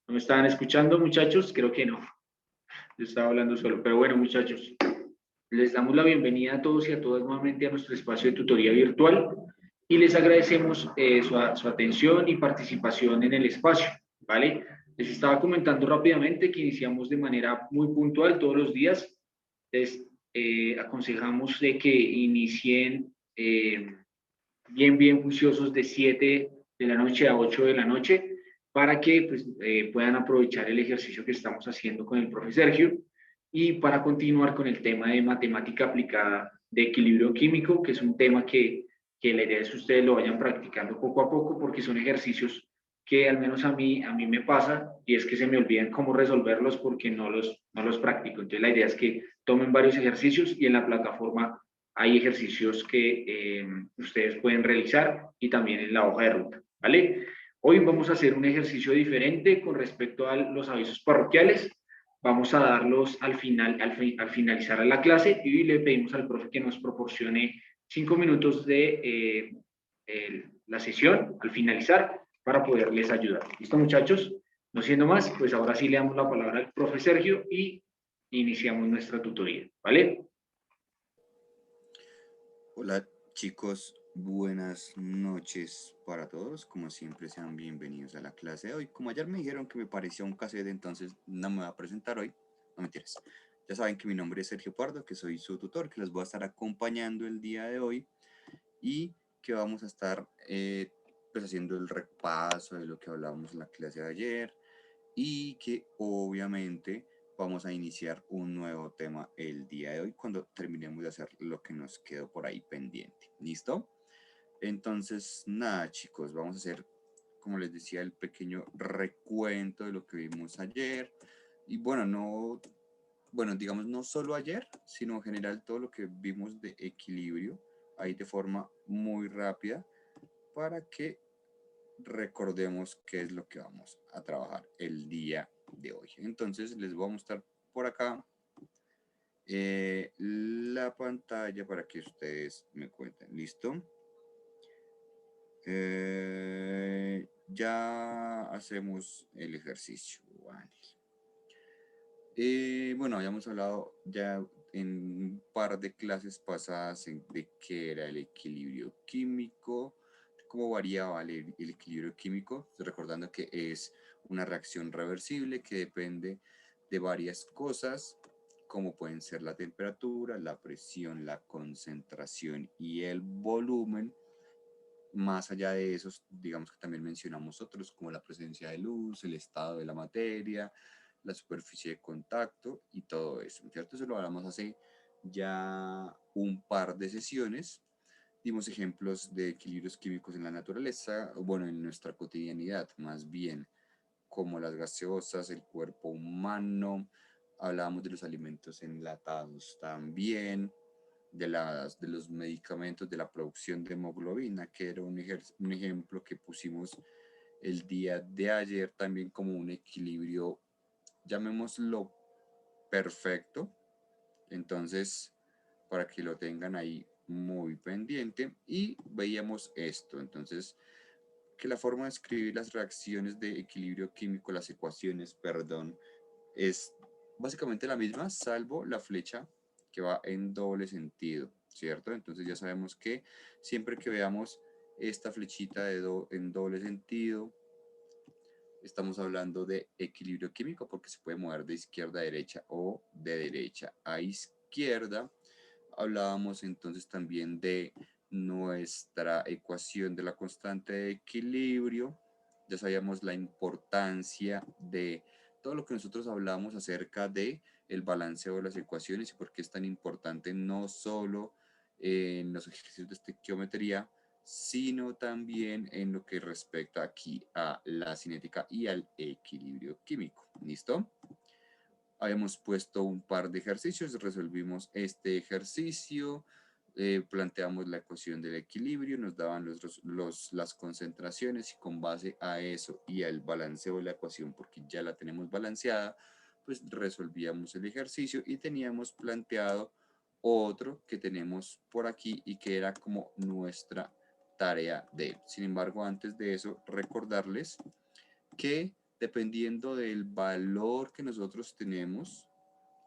¿No me estaban escuchando, muchachos? Creo que no. Yo estaba hablando solo. Pero bueno, muchachos, les damos la bienvenida a todos y a todas nuevamente a nuestro espacio de tutoría virtual y les agradecemos su atención y participación en el espacio, ¿vale? Les estaba comentando rápidamente que iniciamos de manera muy puntual todos los días. Les aconsejamos de que inicien bien juiciosos de 7 de la noche a 8 de la noche para que pues, puedan aprovechar el ejercicio que estamos haciendo con el profe Sergio y para continuar con el tema de matemática aplicada de equilibrio químico, que es un tema que la idea es que ustedes lo vayan practicando poco a poco porque son ejercicios que al menos a mí me pasa y es que se me olvidan cómo resolverlos porque no los practico. Entonces la idea es que tomen varios ejercicios y en la plataforma hay ejercicios que ustedes pueden realizar y también en la hoja de ruta, ¿vale? Hoy vamos a hacer un ejercicio diferente con respecto a los avisos parroquiales. Vamos a darlos al final, al finalizar la clase y le pedimos al profe que nos proporcione 5 minutos de la sesión al finalizar para poderles ayudar. ¿Listo, muchachos? No siendo más, pues ahora sí le damos la palabra al profe Sergio y iniciamos nuestra tutoría, ¿vale? Hola chicos, buenas noches para todos. Como siempre, sean bienvenidos a la clase de hoy. Como ayer me dijeron que me parecía un cassette, entonces no me voy a presentar hoy. No mentiras. Ya saben que mi nombre es Sergio Pardo, que soy su tutor, que les voy a estar acompañando el día de hoy y que vamos a estar pues haciendo el repaso de lo que hablábamos en la clase de ayer y que obviamente vamos a iniciar un nuevo tema el día de hoy cuando terminemos de hacer lo que nos quedó por ahí pendiente. ¿Listo? Entonces, nada, chicos, vamos a hacer, como les decía, el pequeño recuento de lo que vimos ayer. Y bueno, digamos, no solo ayer, sino en general todo lo que vimos de equilibrio, ahí de forma muy rápida, para que recordemos qué es lo que vamos a trabajar el día de hoy. Entonces les voy a mostrar por acá la pantalla para que ustedes me cuenten. ¿Listo? Ya hacemos el ejercicio. Vale. Bueno, habíamos hablado ya en un par de clases pasadas de qué era el equilibrio químico, cómo variaba el equilibrio químico, recordando que es una reacción reversible que depende de varias cosas, como pueden ser la temperatura, la presión, la concentración y el volumen. Más allá de esos, digamos que también mencionamos otros, como la presencia de luz, el estado de la materia, la superficie de contacto y todo eso, ¿cierto? Eso lo hablamos hace ya un par de sesiones. Dimos ejemplos de equilibrios químicos en la naturaleza, bueno, en nuestra cotidianidad, más bien, como las gaseosas, el cuerpo humano. Hablábamos de los alimentos enlatados también, de los medicamentos, de la producción de hemoglobina, que era un ejemplo que pusimos el día de ayer también como un equilibrio, llamémoslo perfecto. Entonces, para que lo tengan ahí muy pendiente. Y veíamos esto. Entonces, que la forma de escribir las reacciones de equilibrio químico, las ecuaciones, perdón, es básicamente la misma, salvo la flecha que va en doble sentido, ¿cierto? Entonces ya sabemos que siempre que veamos esta flechita en doble sentido, estamos hablando de equilibrio químico porque se puede mover de izquierda a derecha o de derecha a izquierda. Hablábamos entonces también de nuestra ecuación de la constante de equilibrio. Ya sabíamos la importancia de todo lo que nosotros hablamos acerca de el balanceo de las ecuaciones y por qué es tan importante no solo en los ejercicios de estequiometría, sino también en lo que respecta aquí a la cinética y al equilibrio químico. ¿Listo? Habíamos puesto un par de ejercicios, resolvimos este ejercicio, planteamos la ecuación del equilibrio, nos daban las concentraciones y con base a eso y al balanceo de la ecuación, porque ya la tenemos balanceada, pues resolvíamos el ejercicio y teníamos planteado otro que tenemos por aquí y que era como nuestra tarea de él. Sin embargo, antes de eso, recordarles que dependiendo del valor que nosotros tenemos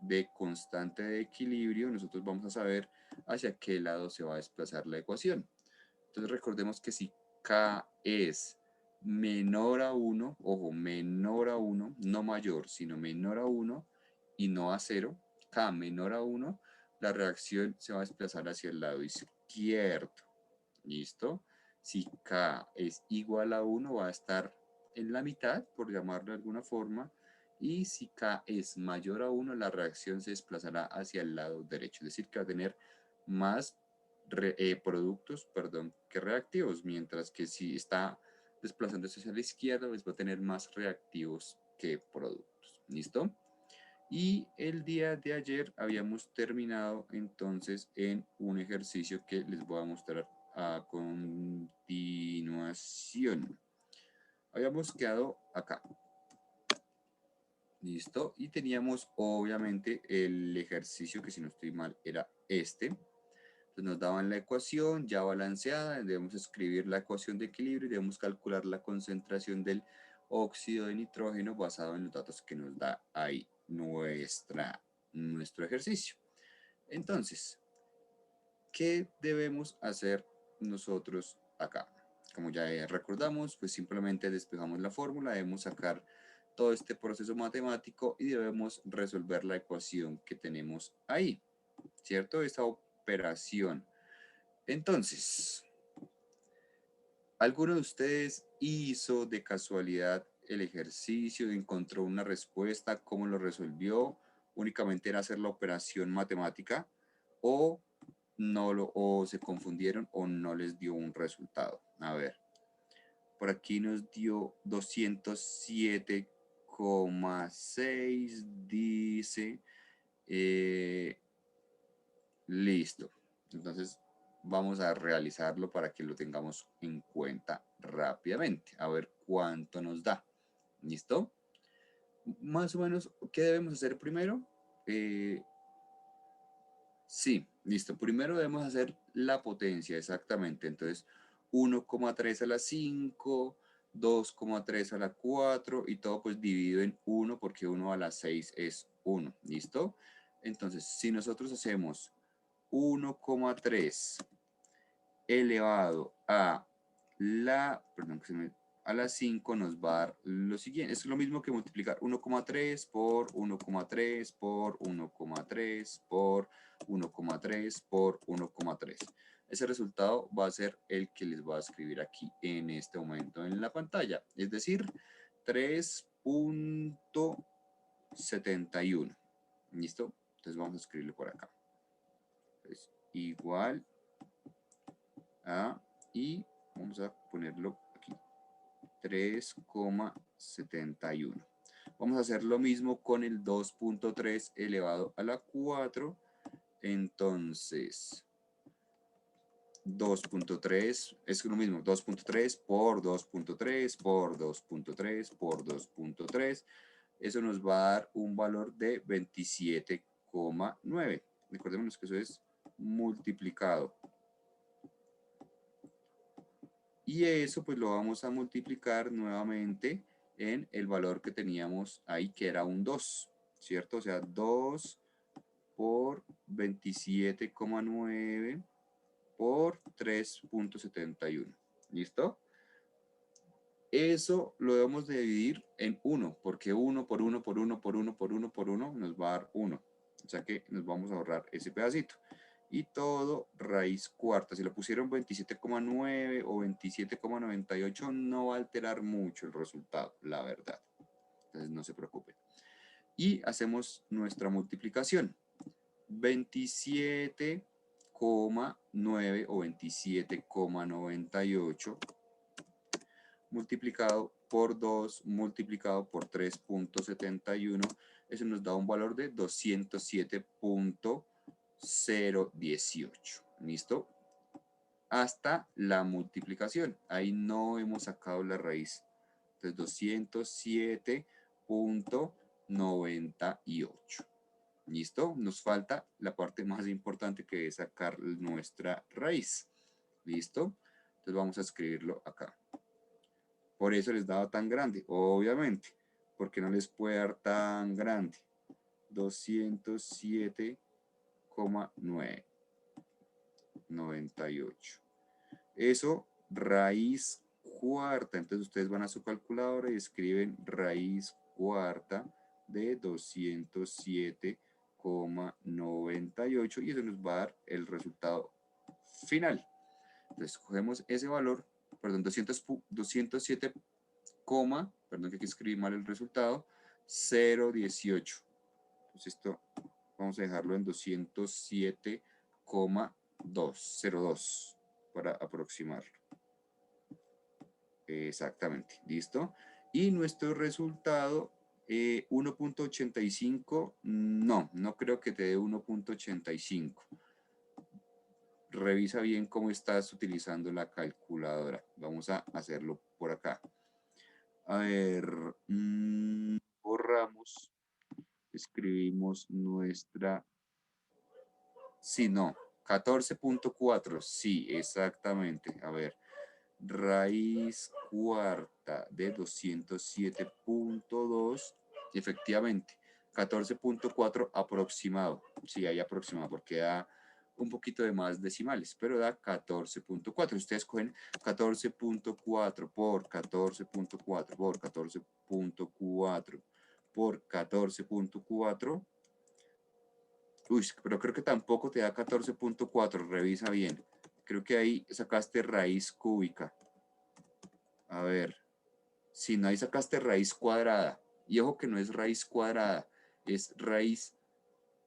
de constante de equilibrio, nosotros vamos a saber hacia qué lado se va a desplazar la ecuación. Entonces recordemos que si K es menor a 1, ojo, menor a 1, no mayor, sino menor a 1 y no a 0, K menor a 1, la reacción se va a desplazar hacia el lado izquierdo. ¿Listo? Si K es igual a 1, va a estar en la mitad, por llamarlo de alguna forma, y si K es mayor a 1, la reacción se desplazará hacia el lado derecho, es decir, que va a tener más productos, que reactivos, mientras que si está desplazándose hacia la izquierda, pues va a tener más reactivos que productos. ¿Listo? Y el día de ayer habíamos terminado entonces en un ejercicio que les voy a mostrar a continuación. Habíamos quedado acá. ¿Listo? Y teníamos obviamente el ejercicio que, si no estoy mal, era este. Entonces nos daban la ecuación ya balanceada, debemos escribir la ecuación de equilibrio y debemos calcular la concentración del óxido de nitrógeno basado en los datos que nos da ahí nuestro ejercicio. Entonces, ¿qué debemos hacer nosotros acá? Como ya recordamos, pues simplemente despejamos la fórmula, debemos sacar todo este proceso matemático y debemos resolver la ecuación que tenemos ahí, ¿cierto? Esta operación. Entonces, ¿alguno de ustedes hizo de casualidad el ejercicio, encontró una respuesta, cómo lo resolvió? ¿Únicamente era hacer la operación matemática o o se confundieron o no les dio un resultado? A ver, por aquí nos dio 207,6, dice. Listo. Entonces vamos a realizarlo para que lo tengamos en cuenta rápidamente. A ver cuánto nos da. ¿Listo? Más o menos, ¿qué debemos hacer primero? Sí, listo. Primero debemos hacer la potencia, exactamente. Entonces, 1,3 a la 5, 2,3 a la 4 y todo pues dividido en 1 porque 1 a la 6 es 1. ¿Listo? Entonces, si nosotros hacemos 1,3 elevado a la 5 nos va a dar lo siguiente. Es lo mismo que multiplicar 1,3 por 1,3 por 1,3 por 1,3 por 1,3. Ese resultado va a ser el que les voy a escribir aquí en este momento en la pantalla. Es decir, 3,71. ¿Listo? Entonces vamos a escribirlo por acá. Es igual a, y vamos a ponerlo aquí, 3,71. Vamos a hacer lo mismo con el 2,3 elevado a la 4. Entonces, 2,3 es lo mismo, 2,3 por 2,3 por 2,3 por 2,3. Eso nos va a dar un valor de 27,9. Recordemos que eso es multiplicado. Y eso pues lo vamos a multiplicar nuevamente en el valor que teníamos ahí, que era un 2, ¿cierto? O sea, 2 por 27,9 por 3,71. ¿Listo? Eso lo debemos de dividir en 1, porque 1 por 1 por 1 por 1 por 1 por 1 nos va a dar 1. O sea que nos vamos a ahorrar ese pedacito. Y todo raíz cuarta. Si lo pusieron 27,9 o 27,98 no va a alterar mucho el resultado, la verdad. Entonces no se preocupen. Y hacemos nuestra multiplicación. 27,9 o 27,98 multiplicado por 2 multiplicado por 3,71, eso nos da un valor de 207,018. ¿Listo? Hasta la multiplicación. Ahí no hemos sacado la raíz. Entonces 207,98. ¿Listo? Nos falta la parte más importante, que es sacar nuestra raíz. ¿Listo? Entonces vamos a escribirlo acá. Por eso les daba tan grande, obviamente. porque no les puede dar tan grande. 207,998. Eso, raíz cuarta. Entonces ustedes van a su calculadora y escriben raíz cuarta de 207,98 y eso nos va a dar el resultado final. Entonces cogemos ese valor, perdón, 207, perdón que aquí escribí mal el resultado, 0,18. Entonces esto vamos a dejarlo en 207,202 para aproximarlo. Exactamente, listo. Y nuestro resultado 1.85, no creo que te dé 1.85. Revisa bien cómo estás utilizando la calculadora. Vamos a hacerlo por acá. A ver, borramos, escribimos nuestra, sí, no, 14.4, sí, exactamente. A ver, raíz cuarta de 207,2, efectivamente, 14.4 aproximado. Sí, hay aproximado porque da un poquito de más decimales, pero da 14.4. Ustedes cogen 14.4 por 14.4 por 14.4 por 14.4. Uy, pero creo que tampoco te da 14.4, revisa bien. Creo que ahí sacaste raíz cúbica. A ver, si no, ahí sacaste raíz cuadrada. Y ojo que no es raíz cuadrada, es raíz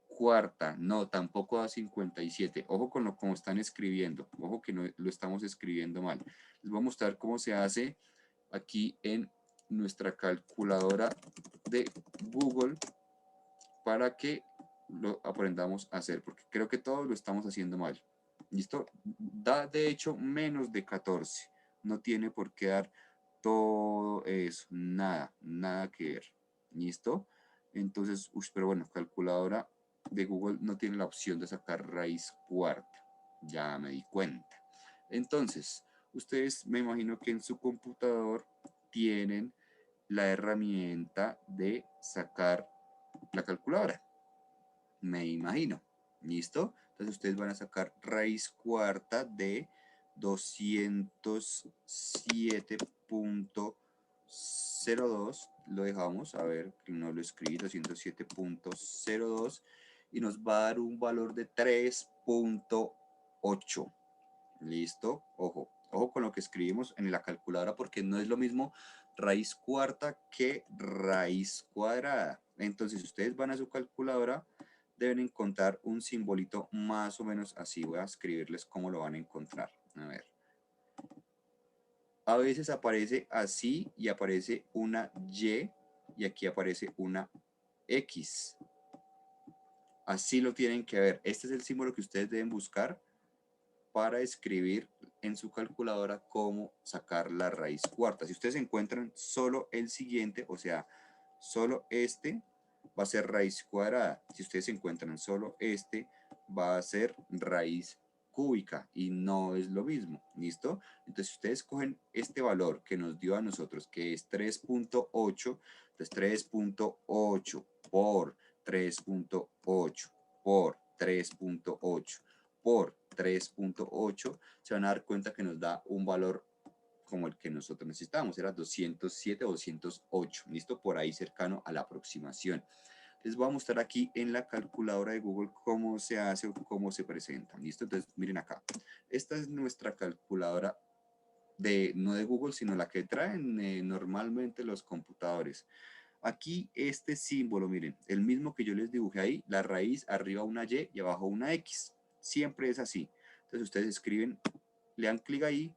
cuarta. No, tampoco da 57. Ojo con lo como están escribiendo. Ojo que no lo estamos escribiendo mal. Les voy a mostrar cómo se hace aquí en nuestra calculadora de Google para que lo aprendamos a hacer, porque creo que todos lo estamos haciendo mal. ¿Listo? Da de hecho menos de 14. No tiene por qué dar todo eso, nada que ver. ¿Listo? Entonces, pero bueno, calculadora de Google no tiene la opción de sacar raíz cuarta. Ya me di cuenta. Entonces, ustedes me imagino que en su computador tienen la herramienta de sacar la calculadora. Me imagino. ¿Listo? Entonces ustedes van a sacar raíz cuarta de 207,02. Lo dejamos, a ver, no lo escribí, 207,02. Y nos va a dar un valor de 3.8. ¿Listo? Ojo con lo que escribimos en la calculadora porque no es lo mismo raíz cuarta que raíz cuadrada. Entonces, si ustedes van a su calculadora, deben encontrar un simbolito más o menos así. Voy a escribirles cómo lo van a encontrar. A ver. A veces aparece así y aparece una Y y aquí aparece una X. Así lo tienen que ver. Este es el símbolo que ustedes deben buscar para escribir en su calculadora cómo sacar la raíz cuarta. Si ustedes encuentran solo el siguiente, o sea, solo este, va a ser raíz cuadrada. Si ustedes encuentran solo este, va a ser raíz cúbica y no es lo mismo, ¿listo? Entonces, si ustedes cogen este valor que nos dio a nosotros, que es 3.8, entonces 3.8 por 3.8 por 3.8 por 3.8, se van a dar cuenta que nos da un valor como el que nosotros necesitábamos, era 207 o 208, listo, por ahí cercano a la aproximación. Les voy a mostrar aquí en la calculadora de Google cómo se hace o cómo se presenta, listo. Entonces miren acá, esta es nuestra calculadora no de Google, sino la que traen normalmente los computadores. Aquí este símbolo, miren, el mismo que yo les dibujé ahí, la raíz, arriba una Y y abajo una X. Siempre es así. Entonces ustedes escriben, le dan clic ahí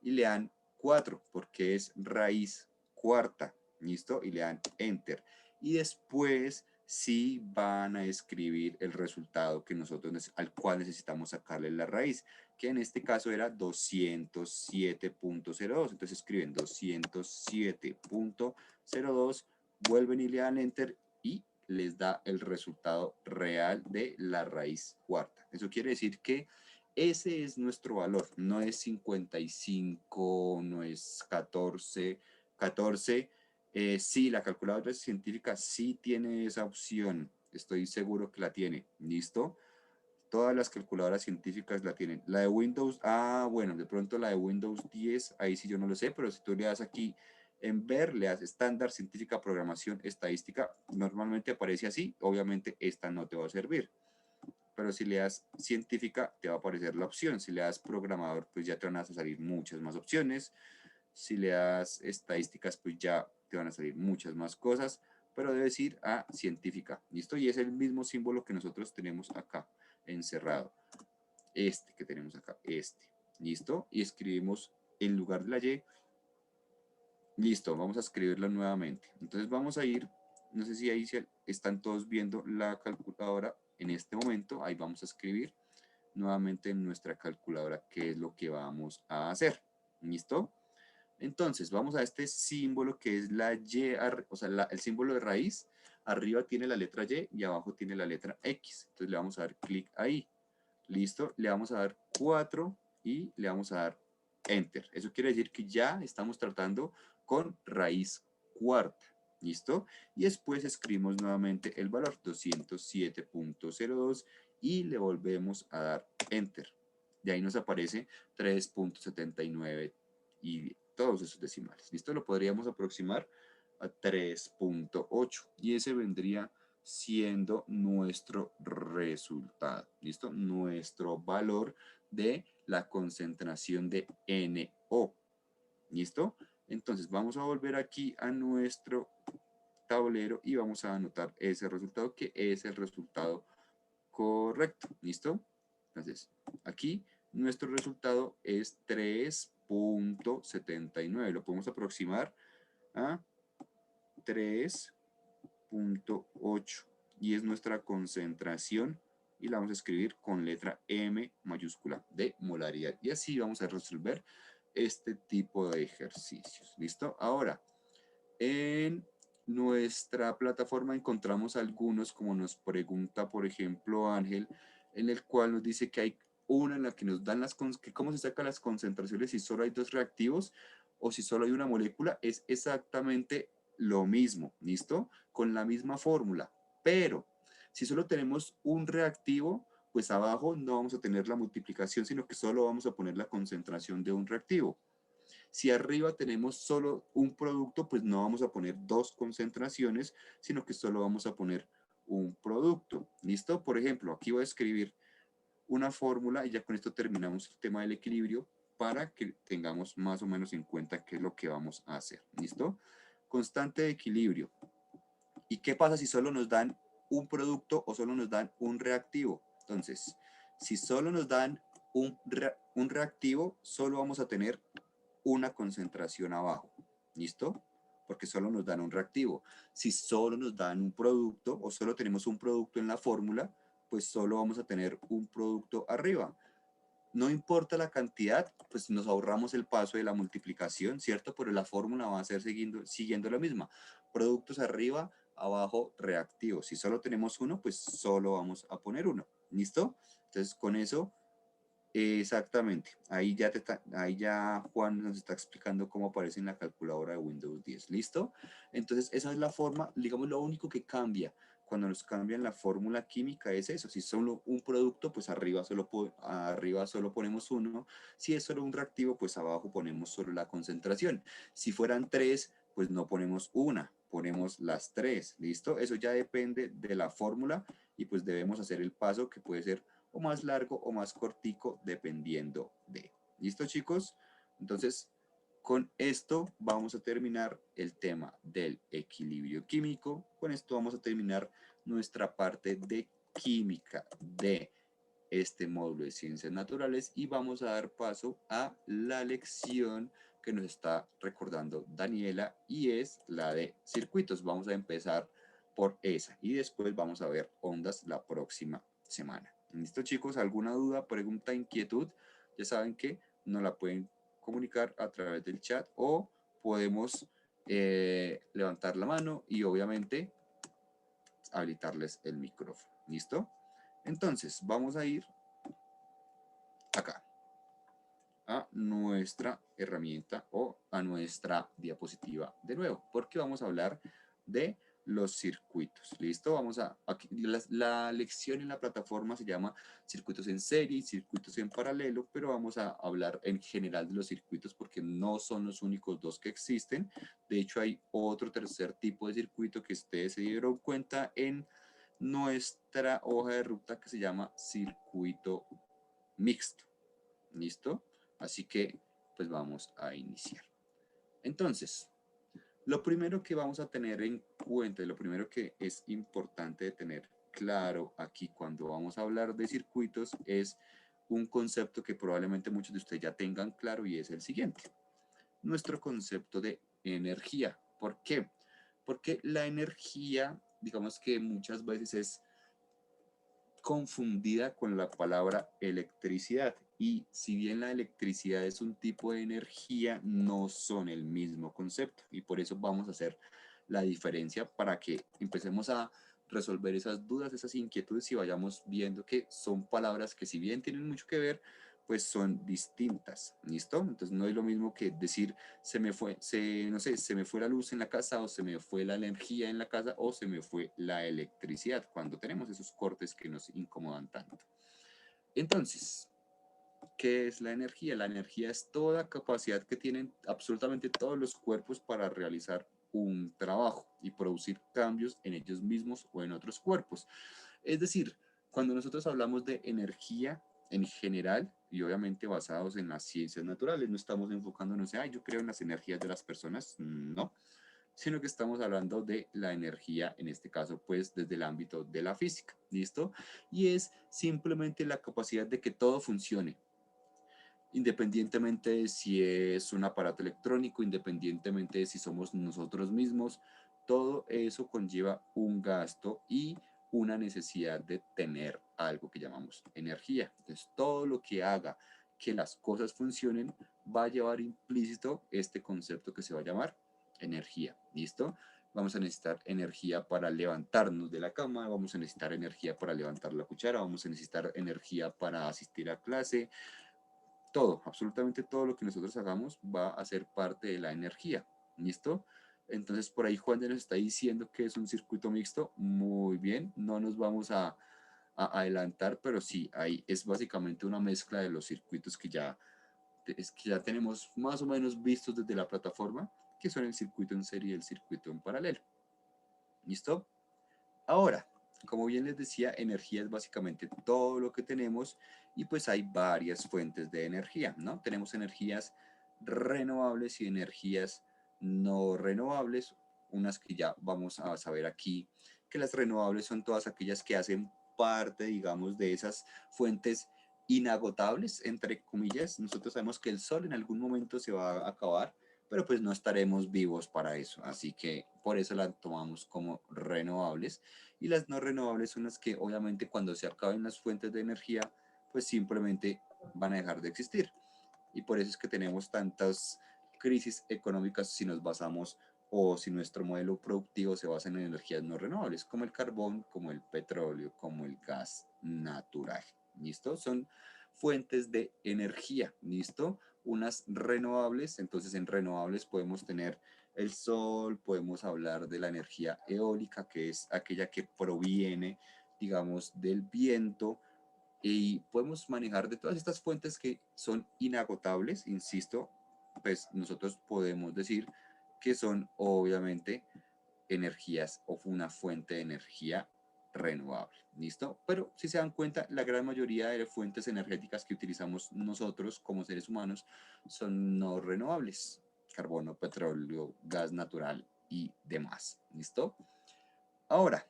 y le dan 4 porque es raíz cuarta. ¿Listo? Y le dan Enter. Y después sí van a escribir el resultado que nosotros, al cual necesitamos sacarle la raíz, que en este caso era 207,02. Entonces escriben 207,02, vuelven y le dan Enter y les da el resultado real de la raíz cuarta. Eso quiere decir que ese es nuestro valor, no es 55, no es 14, Sí, la calculadora científica sí tiene esa opción. Estoy seguro que la tiene. ¿Listo? Todas las calculadoras científicas la tienen. La de Windows, bueno, de pronto la de Windows 10, ahí sí yo no lo sé, pero si tú le das aquí en ver, le das estándar, científica, programación, estadística, normalmente aparece así. Obviamente esta no te va a servir. Pero si le das científica, te va a aparecer la opción. Si le das programador, pues ya te van a salir muchas más opciones. Si le das estadísticas, pues ya te van a salir muchas más cosas, pero debes ir a científica, ¿listo? Y es el mismo símbolo que nosotros tenemos acá, encerrado. Este que tenemos acá, este, ¿listo? Y escribimos en lugar de la Y, listo, vamos a escribirla nuevamente. Entonces vamos a ir, no sé si ahí están todos viendo la calculadora en este momento, ahí vamos a escribir nuevamente en nuestra calculadora qué es lo que vamos a hacer, ¿listo? Entonces, vamos a este símbolo que es la Y, o sea, el símbolo de raíz. Arriba tiene la letra Y y abajo tiene la letra X. Entonces le vamos a dar clic ahí. Listo. Le vamos a dar 4 y le vamos a dar Enter. Eso quiere decir que ya estamos tratando con raíz cuarta. ¿Listo? Y después escribimos nuevamente el valor 207.02 y le volvemos a dar Enter. De ahí nos aparece 3.79 y todos esos decimales. ¿Listo? Lo podríamos aproximar a 3.8 y ese vendría siendo nuestro resultado. ¿Listo? Nuestro valor de la concentración de NO. ¿Listo? Entonces vamos a volver aquí a nuestro tablero y vamos a anotar ese resultado que es el resultado correcto. ¿Listo? Entonces aquí nuestro resultado es 3.79. Lo podemos aproximar a 3.8 y es nuestra concentración y la vamos a escribir con letra M mayúscula de molaridad. Y así vamos a resolver este tipo de ejercicios. ¿Listo? Ahora, en nuestra plataforma encontramos algunos, como nos pregunta, por ejemplo, Ángel, en el cual nos dice que hay una en la que nos dan que cómo se sacan las concentraciones si solo hay dos reactivos o si solo hay una molécula. Es exactamente lo mismo, ¿listo? Con la misma fórmula, pero si solo tenemos un reactivo, pues abajo no vamos a tener la multiplicación, sino que solo vamos a poner la concentración de un reactivo. Si arriba tenemos solo un producto, pues no vamos a poner dos concentraciones, sino que solo vamos a poner un producto. ¿Listo? Por ejemplo, aquí voy a escribir una fórmula y ya con esto terminamos el tema del equilibrio para que tengamos más o menos en cuenta qué es lo que vamos a hacer. ¿Listo? Constante de equilibrio. ¿Y qué pasa si solo nos dan un producto o solo nos dan un reactivo? Entonces, si solo nos dan un reactivo, solo vamos a tener una concentración abajo. ¿Listo? Porque solo nos dan un reactivo. Si solo nos dan un producto o solo tenemos un producto en la fórmula, pues solo vamos a tener un producto arriba. No importa la cantidad, pues nos ahorramos el paso de la multiplicación, ¿cierto? Pero la fórmula va a ser siguiendo la misma. Productos arriba, abajo, reactivos. Si solo tenemos uno, pues solo vamos a poner uno. ¿Listo? Entonces con eso exactamente, ahí ya Juan nos está explicando cómo aparece en la calculadora de Windows 10, ¿listo? Entonces esa es la forma, digamos lo único que cambia cuando nos cambian la fórmula química es eso, si es solo un producto pues arriba solo ponemos uno, si es solo un reactivo pues abajo ponemos solo la concentración, si fueran tres pues no ponemos una, ponemos las tres, ¿listo? Eso ya depende de la fórmula y pues debemos hacer el paso que puede ser o más largo o más cortico dependiendo de. ¿Listo, chicos? Entonces, con esto vamos a terminar el tema del equilibrio químico. Con esto vamos a terminar nuestra parte de química de este módulo de ciencias naturales y vamos a dar paso a la lección que nos está recordando Daniela y es la de circuitos. Vamos a empezar por esa y después vamos a ver ondas la próxima semana. ¿Listo, chicos? ¿Alguna duda, pregunta, inquietud? Ya saben que nos la pueden comunicar a través del chat o podemos levantar la mano y obviamente habilitarles el micrófono. ¿Listo? Entonces, vamos a ir acá, a nuestra herramienta o a nuestra diapositiva de nuevo, porque vamos a hablar de los circuitos. ¿Listo? Vamos a, aquí, la lección en la plataforma se llama circuitos en serie y circuitos en paralelo, pero vamos a hablar en general de los circuitos porque no son los únicos dos que existen. De hecho, hay otro tercer tipo de circuito que ustedes se dieron cuenta en nuestra hoja de ruta que se llama circuito mixto. ¿Listo? Así que, pues vamos a iniciar. Entonces, lo primero que vamos a tener en cuenta y lo primero que es importante de tener claro aquí cuando vamos a hablar de circuitos es un concepto que probablemente muchos de ustedes ya tengan claro y es el siguiente. Nuestro concepto de energía. ¿Por qué? Porque la energía, digamos que muchas veces es confundida con la palabra electricidad. Y si bien la electricidad es un tipo de energía, no son el mismo concepto. Y por eso vamos a hacer la diferencia para que empecemos a resolver esas dudas, esas inquietudes y vayamos viendo que son palabras que si bien tienen mucho que ver, pues son distintas, ¿listo? Entonces no es lo mismo que decir se me fue, no sé, se me fue la luz en la casa o se me fue la energía en la casa o se me fue la electricidad cuando tenemos esos cortes que nos incomodan tanto. Entonces, ¿qué es la energía? La energía es toda capacidad que tienen absolutamente todos los cuerpos para realizar un trabajo y producir cambios en ellos mismos o en otros cuerpos. Es decir, cuando nosotros hablamos de energía en general y obviamente basados en las ciencias naturales, no estamos enfocándonos en, yo creo en las energías de las personas, no, sino que estamos hablando de la energía, en este caso, pues desde el ámbito de la física, ¿listo? Y es simplemente la capacidad de que todo funcione, independientemente de si es un aparato electrónico, independientemente de si somos nosotros mismos, todo eso conlleva un gasto y una necesidad de tener algo que llamamos energía. Entonces, todo lo que haga que las cosas funcionen va a llevar implícito este concepto que se va a llamar energía. ¿Listo? Vamos a necesitar energía para levantarnos de la cama, vamos a necesitar energía para levantar la cuchara, vamos a necesitar energía para asistir a clase, todo, absolutamente todo lo que nosotros hagamos va a ser parte de la energía. ¿Listo? Entonces por ahí Juan ya nos está diciendo que es un circuito mixto. Muy bien, no nos vamos a adelantar, pero sí, ahí es básicamente una mezcla de los circuitos que ya tenemos más o menos vistos desde la plataforma, que son el circuito en serie y el circuito en paralelo. ¿Listo? Ahora, como bien les decía, energía es básicamente todo lo que tenemos y pues hay varias fuentes de energía, ¿no? Tenemos energías renovables y energías no renovables, unas que ya vamos a saber aquí, que las renovables son todas aquellas que hacen parte, digamos, de esas fuentes inagotables, entre comillas. Nosotros sabemos que el sol en algún momento se va a acabar, pero pues no estaremos vivos para eso, así que por eso las tomamos como renovables y las no renovables son las que obviamente cuando se acaben las fuentes de energía, pues simplemente van a dejar de existir. Y por eso es que tenemos tantas crisis económicas si nos basamos o si nuestro modelo productivo se basa en energías no renovables, como el carbón, como el petróleo, como el gas natural. ¿Listo? Son fuentes de energía, ¿listo? Unas renovables, entonces en renovables podemos tener el sol, podemos hablar de la energía eólica, que es aquella que proviene, digamos, del viento, y podemos manejar de todas estas fuentes que son inagotables, insisto, pues nosotros podemos decir que son obviamente energías o una fuente de energía renovable, ¿listo? Pero si se dan cuenta, la gran mayoría de fuentes energéticas que utilizamos nosotros como seres humanos son no renovables, carbono, petróleo, gas natural y demás, ¿listo? Ahora,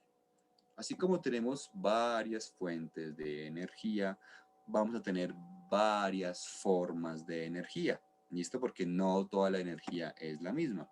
así como tenemos varias fuentes de energía, vamos a tener varias formas de energía, ¿listo? Porque no toda la energía es la misma.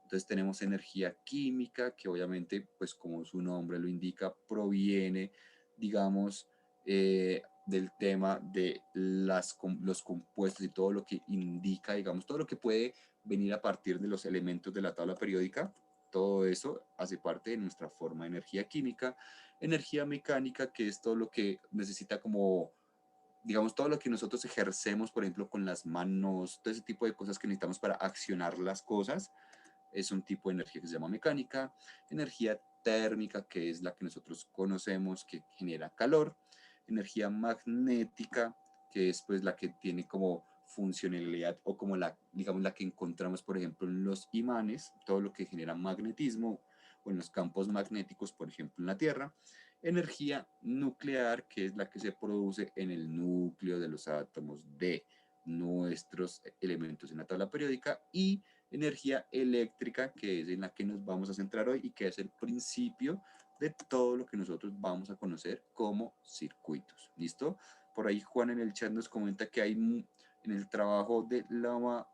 Entonces tenemos energía química, que obviamente, pues como su nombre lo indica, proviene, digamos, del tema de los compuestos y todo lo que indica, digamos, todo lo que puede venir a partir de los elementos de la tabla periódica. Todo eso hace parte de nuestra forma de energía química. Energía mecánica, que es todo lo que necesita como digamos, todo lo que nosotros ejercemos, por ejemplo, con las manos, todo ese tipo de cosas que necesitamos para accionar las cosas, es un tipo de energía que se llama mecánica, energía térmica, que es la que nosotros conocemos, que genera calor, energía magnética, que es pues la que tiene como funcionalidad o como la, digamos, la que encontramos, por ejemplo, en los imanes, todo lo que genera magnetismo o en los campos magnéticos, por ejemplo, en la Tierra. Energía nuclear, que es la que se produce en el núcleo de los átomos de nuestros elementos en la tabla periódica, y energía eléctrica, que es en la que nos vamos a centrar hoy y que es el principio de todo lo que nosotros vamos a conocer como circuitos. ¿Listo? Por ahí Juan en el chat nos comenta que hay en el trabajo de Lama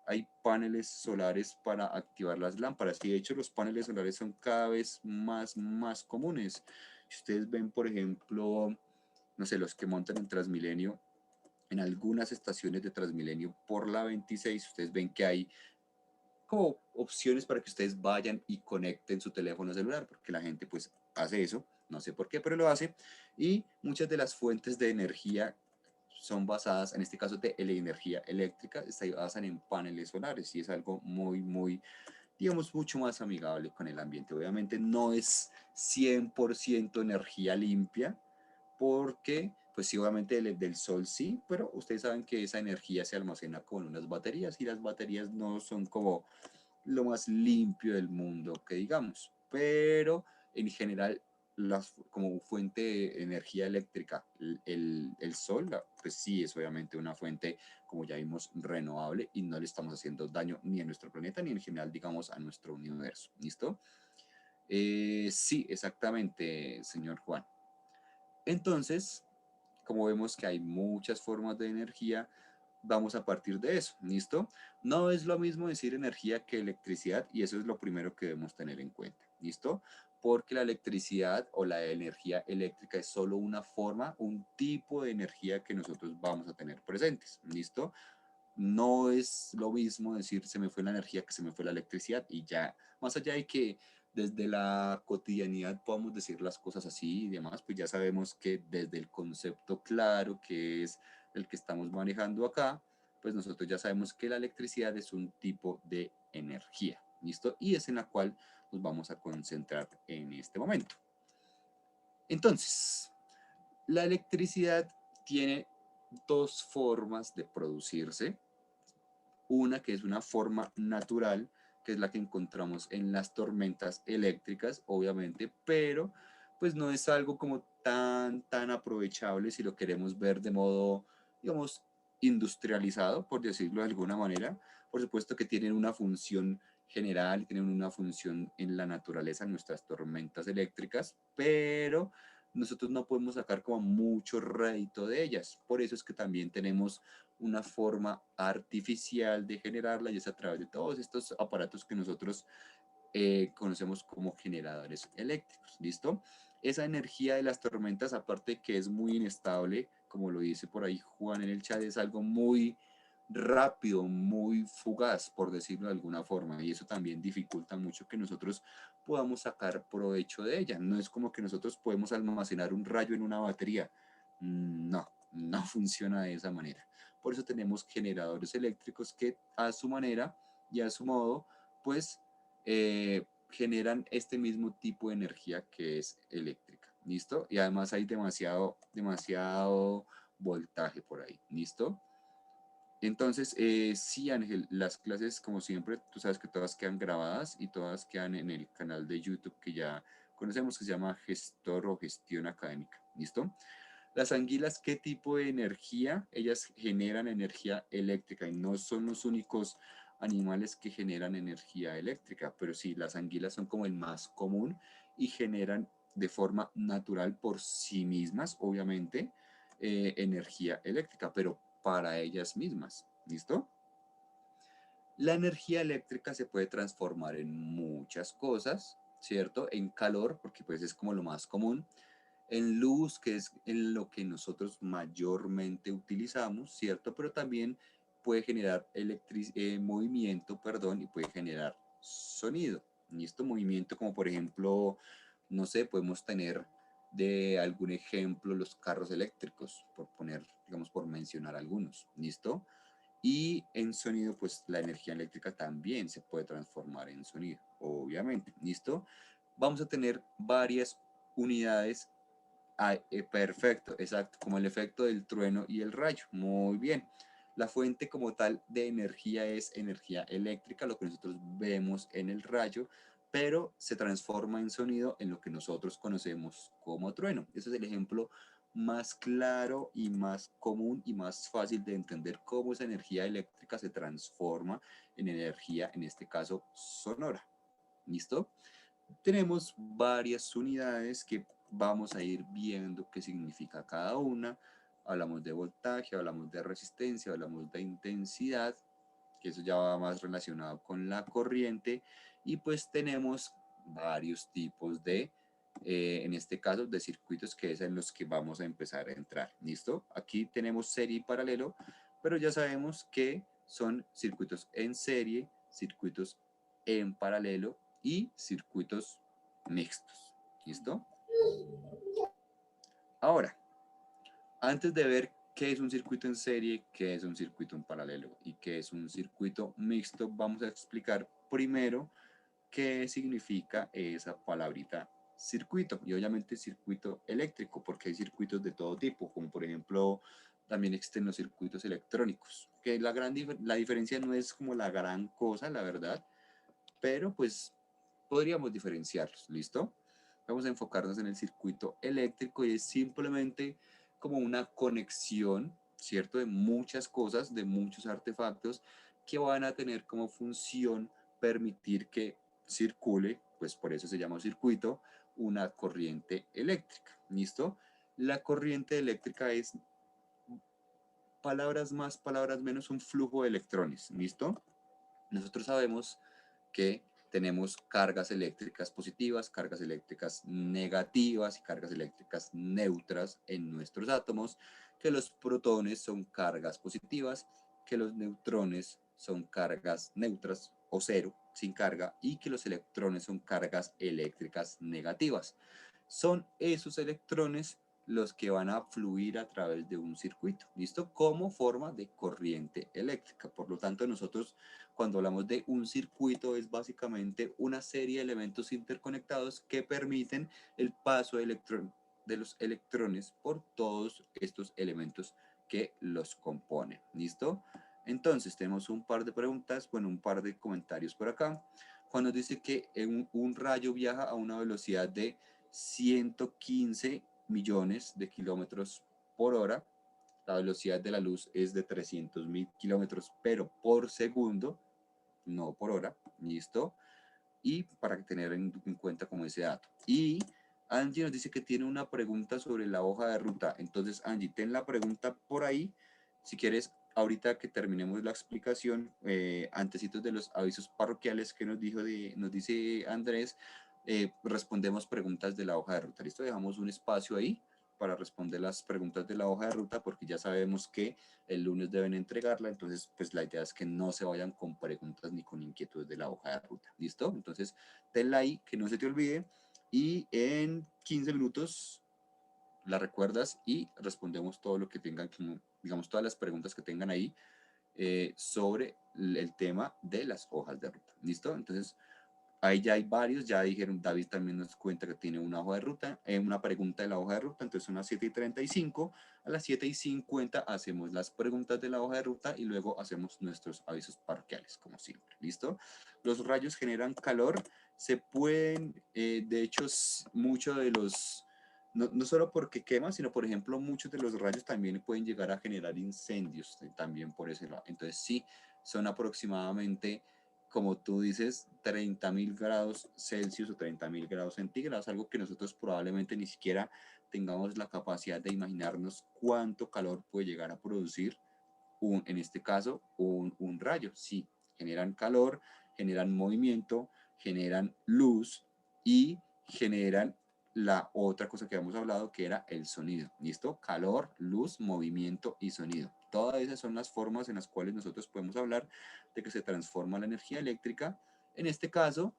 hay paneles solares para activar las lámparas, y de hecho los paneles solares son cada vez más comunes. Si ustedes ven, por ejemplo, no sé, los que montan en Transmilenio, en algunas estaciones de Transmilenio por la 26, ustedes ven que hay como opciones para que ustedes vayan y conecten su teléfono celular, porque la gente pues hace eso, no sé por qué, pero lo hace, y muchas de las fuentes de energía son basadas, en este caso de la energía eléctrica, se basan en paneles solares, y es algo muy, digamos, mucho más amigable con el ambiente. Obviamente no es 100% energía limpia, porque, pues sí, obviamente del sol sí, pero ustedes saben que esa energía se almacena con unas baterías, y las baterías no son como lo más limpio del mundo, que digamos, pero en general, como fuente de energía eléctrica, el sol, pues sí es obviamente una fuente, como ya vimos, renovable, y no le estamos haciendo daño ni a nuestro planeta ni en general, digamos, a nuestro universo. ¿Listo? Sí, exactamente, señor Juan. Entonces, como vemos que hay muchas formas de energía, vamos a partir de eso, ¿listo? No es lo mismo decir energía que electricidad, y eso es lo primero que debemos tener en cuenta, ¿listo? Porque la electricidad o la energía eléctrica es solo una forma, un tipo de energía que nosotros vamos a tener presentes, ¿listo? No es lo mismo decir se me fue la energía que se me fue la electricidad, y ya, más allá de que desde la cotidianidad podamos decir las cosas así y demás, pues ya sabemos que desde el concepto claro que es el que estamos manejando acá, pues nosotros ya sabemos que la electricidad es un tipo de energía, ¿listo? Y es en la cual nos vamos a concentrar en este momento. Entonces, la electricidad tiene dos formas de producirse. Una que es una forma natural, que es la que encontramos en las tormentas eléctricas, obviamente, pero pues no es algo como tan aprovechable si lo queremos ver de modo, digamos, industrializado, por decirlo de alguna manera. Por supuesto que tienen una función general, tienen una función en la naturaleza, nuestras tormentas eléctricas, pero nosotros no podemos sacar como mucho rédito de ellas. Por eso es que también tenemos una forma artificial de generarla, y es a través de todos estos aparatos que nosotros conocemos como generadores eléctricos. ¿Listo? Esa energía de las tormentas, aparte que es muy inestable, como lo dice por ahí Juan en el chat, es algo muy rápido, muy fugaz, por decirlo de alguna forma, y eso también dificulta mucho que nosotros podamos sacar provecho de ella. No es como que nosotros podemos almacenar un rayo en una batería. No funciona de esa manera. Por eso tenemos generadores eléctricos que a su manera y a su modo, pues generan este mismo tipo de energía que es eléctrica. ¿Listo? Y además hay demasiado voltaje por ahí. ¿Listo? Entonces, sí, Ángel, las clases, como siempre, tú sabes que todas quedan grabadas y todas quedan en el canal de YouTube que ya conocemos, que se llama Gestor o Gestión Académica. ¿Listo? Las anguilas, ¿qué tipo de energía? Ellas generan energía eléctrica, y no son los únicos animales que generan energía eléctrica, pero sí, las anguilas son como el más común y generan de forma natural por sí mismas, obviamente, energía eléctrica, pero para ellas mismas. ¿Listo? La energía eléctrica se puede transformar en muchas cosas, ¿cierto? En calor, porque pues es como lo más común, en luz, que es en lo que nosotros mayormente utilizamos, ¿cierto? Pero también puede generar movimiento, perdón, y puede generar sonido. Y este movimiento, como por ejemplo, no sé, podemos tener de algún ejemplo, los carros eléctricos, por poner, digamos, por mencionar algunos, ¿listo? Y en sonido, pues la energía eléctrica también se puede transformar en sonido, obviamente, ¿listo? Vamos a tener varias unidades. Perfecto, exacto, como el efecto del trueno y el rayo. Muy bien. La fuente como tal de energía es energía eléctrica, lo que nosotros vemos en el rayo, pero se transforma en sonido en lo que nosotros conocemos como trueno. Ese es el ejemplo más claro y más común y más fácil de entender cómo esa energía eléctrica se transforma en energía, en este caso, sonora. ¿Listo? Tenemos varias unidades que vamos a ir viendo qué significa cada una. Hablamos de voltaje, hablamos de resistencia, hablamos de intensidad, que eso ya va más relacionado con la corriente. Y pues tenemos varios tipos de, en este caso, de circuitos, que es en los que vamos a empezar a entrar. ¿Listo? Aquí tenemos serie y paralelo, pero ya sabemos que son circuitos en serie, circuitos en paralelo y circuitos mixtos. ¿Listo? Ahora, antes de ver qué es un circuito en serie, qué es un circuito en paralelo y qué es un circuito mixto, vamos a explicar primero qué significa esa palabrita circuito. Y obviamente circuito eléctrico, porque hay circuitos de todo tipo, como por ejemplo también existen los circuitos electrónicos, que la diferencia no es como la gran cosa, la verdad, pero pues podríamos diferenciarlos, ¿listo? Vamos a enfocarnos en el circuito eléctrico y es simplemente como una conexión, ¿cierto? De muchas cosas, de muchos artefactos que van a tener como función permitir que circule, pues por eso se llama circuito, una corriente eléctrica, ¿listo? La corriente eléctrica es, palabras más, palabras menos, un flujo de electrones, ¿listo? Nosotros sabemos que tenemos cargas eléctricas positivas, cargas eléctricas negativas y cargas eléctricas neutras en nuestros átomos, que los protones son cargas positivas, que los neutrones son cargas neutras o cero, sin carga, y que los electrones son cargas eléctricas negativas. Son esos electrones los que van a fluir a través de un circuito, ¿listo? Como forma de corriente eléctrica. Por lo tanto, nosotros cuando hablamos de un circuito es básicamente una serie de elementos interconectados que permiten el paso de los electrones por todos estos elementos que los componen, ¿listo? Entonces, tenemos un par de preguntas, bueno, un par de comentarios por acá. Juan nos dice que un rayo viaja a una velocidad de 115 millones de kilómetros por hora. La velocidad de la luz es de 300.000 kilómetros, pero por segundo, no por hora. ¿Listo? Y para tener en cuenta como ese dato. Y Angie nos dice que tiene una pregunta sobre la hoja de ruta. Entonces, Angie, ten la pregunta por ahí. Si quieres, ahorita que terminemos la explicación, antecitos de los avisos parroquiales que nos dice Andrés, respondemos preguntas de la hoja de ruta. ¿Listo? Dejamos un espacio ahí para responder las preguntas de la hoja de ruta porque ya sabemos que el lunes deben entregarla, entonces pues la idea es que no se vayan con preguntas ni con inquietudes de la hoja de ruta, ¿listo? Entonces tenla ahí, que no se te olvide y en 15 minutos la recuerdas y respondemos todo lo que tengan, digamos todas las preguntas que tengan ahí sobre el tema de las hojas de ruta, ¿listo? Entonces ahí ya hay varios, ya dijeron, David también nos cuenta que tiene una hoja de ruta, una pregunta de la hoja de ruta, entonces son las 7:35, a las 7:50 hacemos las preguntas de la hoja de ruta y luego hacemos nuestros avisos parroquiales, como siempre, ¿listo? Los rayos generan calor, se pueden, de hecho, muchos de los, no solo porque quema, sino por ejemplo, muchos de los rayos también pueden llegar a generar incendios, también por ese lado, entonces sí, son aproximadamente como tú dices, 30.000 grados Celsius o 30.000 grados centígrados, algo que nosotros probablemente ni siquiera tengamos la capacidad de imaginarnos cuánto calor puede llegar a producir, en este caso, un rayo. Sí, generan calor, generan movimiento, generan luz y generan la otra cosa que habíamos hablado, que era el sonido. ¿Listo? Calor, luz, movimiento y sonido. Todas esas son las formas en las cuales nosotros podemos hablar de que se transforma la energía eléctrica. En este caso,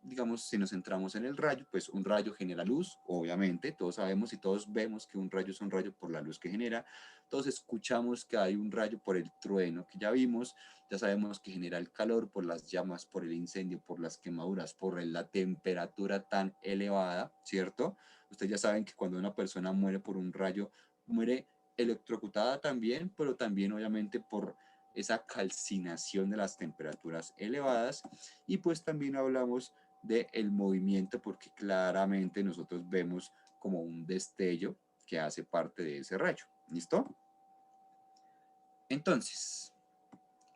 digamos, si nos centramos en el rayo, pues un rayo genera luz, obviamente, todos sabemos y todos vemos que un rayo es un rayo por la luz que genera, todos escuchamos que hay un rayo por el trueno que ya vimos, ya sabemos que genera el calor por las llamas, por el incendio, por las quemaduras, por la temperatura tan elevada, ¿cierto? Ustedes ya saben que cuando una persona muere por un rayo, muere electrocutada también, pero también obviamente por esa calcinación de las temperaturas elevadas. Y pues también hablamos del movimiento porque claramente nosotros vemos como un destello que hace parte de ese rayo. ¿Listo? Entonces,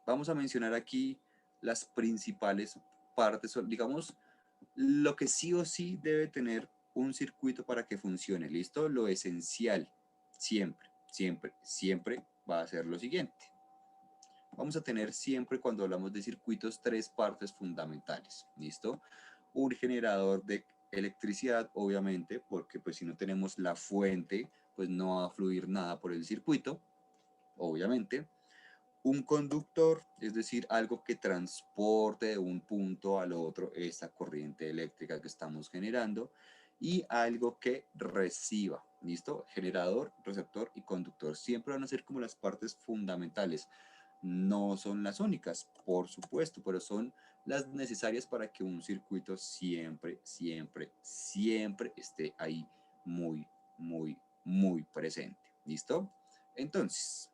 vamos a mencionar aquí las principales partes, digamos, lo que sí o sí debe tener un circuito para que funcione. ¿Listo? Lo esencial, siempre, siempre, siempre va a ser lo siguiente. Vamos a tener siempre cuando hablamos de circuitos tres partes fundamentales. ¿Listo? Un generador de electricidad, obviamente, porque pues si no tenemos la fuente, pues no va a fluir nada por el circuito, obviamente. Un conductor, es decir, algo que transporte de un punto al otro esta corriente eléctrica que estamos generando. Y algo que reciba, ¿listo? Generador, receptor y conductor. Siempre van a ser como las partes fundamentales. No son las únicas, por supuesto, pero son las necesarias para que un circuito siempre, siempre, siempre esté ahí muy, muy, muy presente. ¿Listo? Entonces,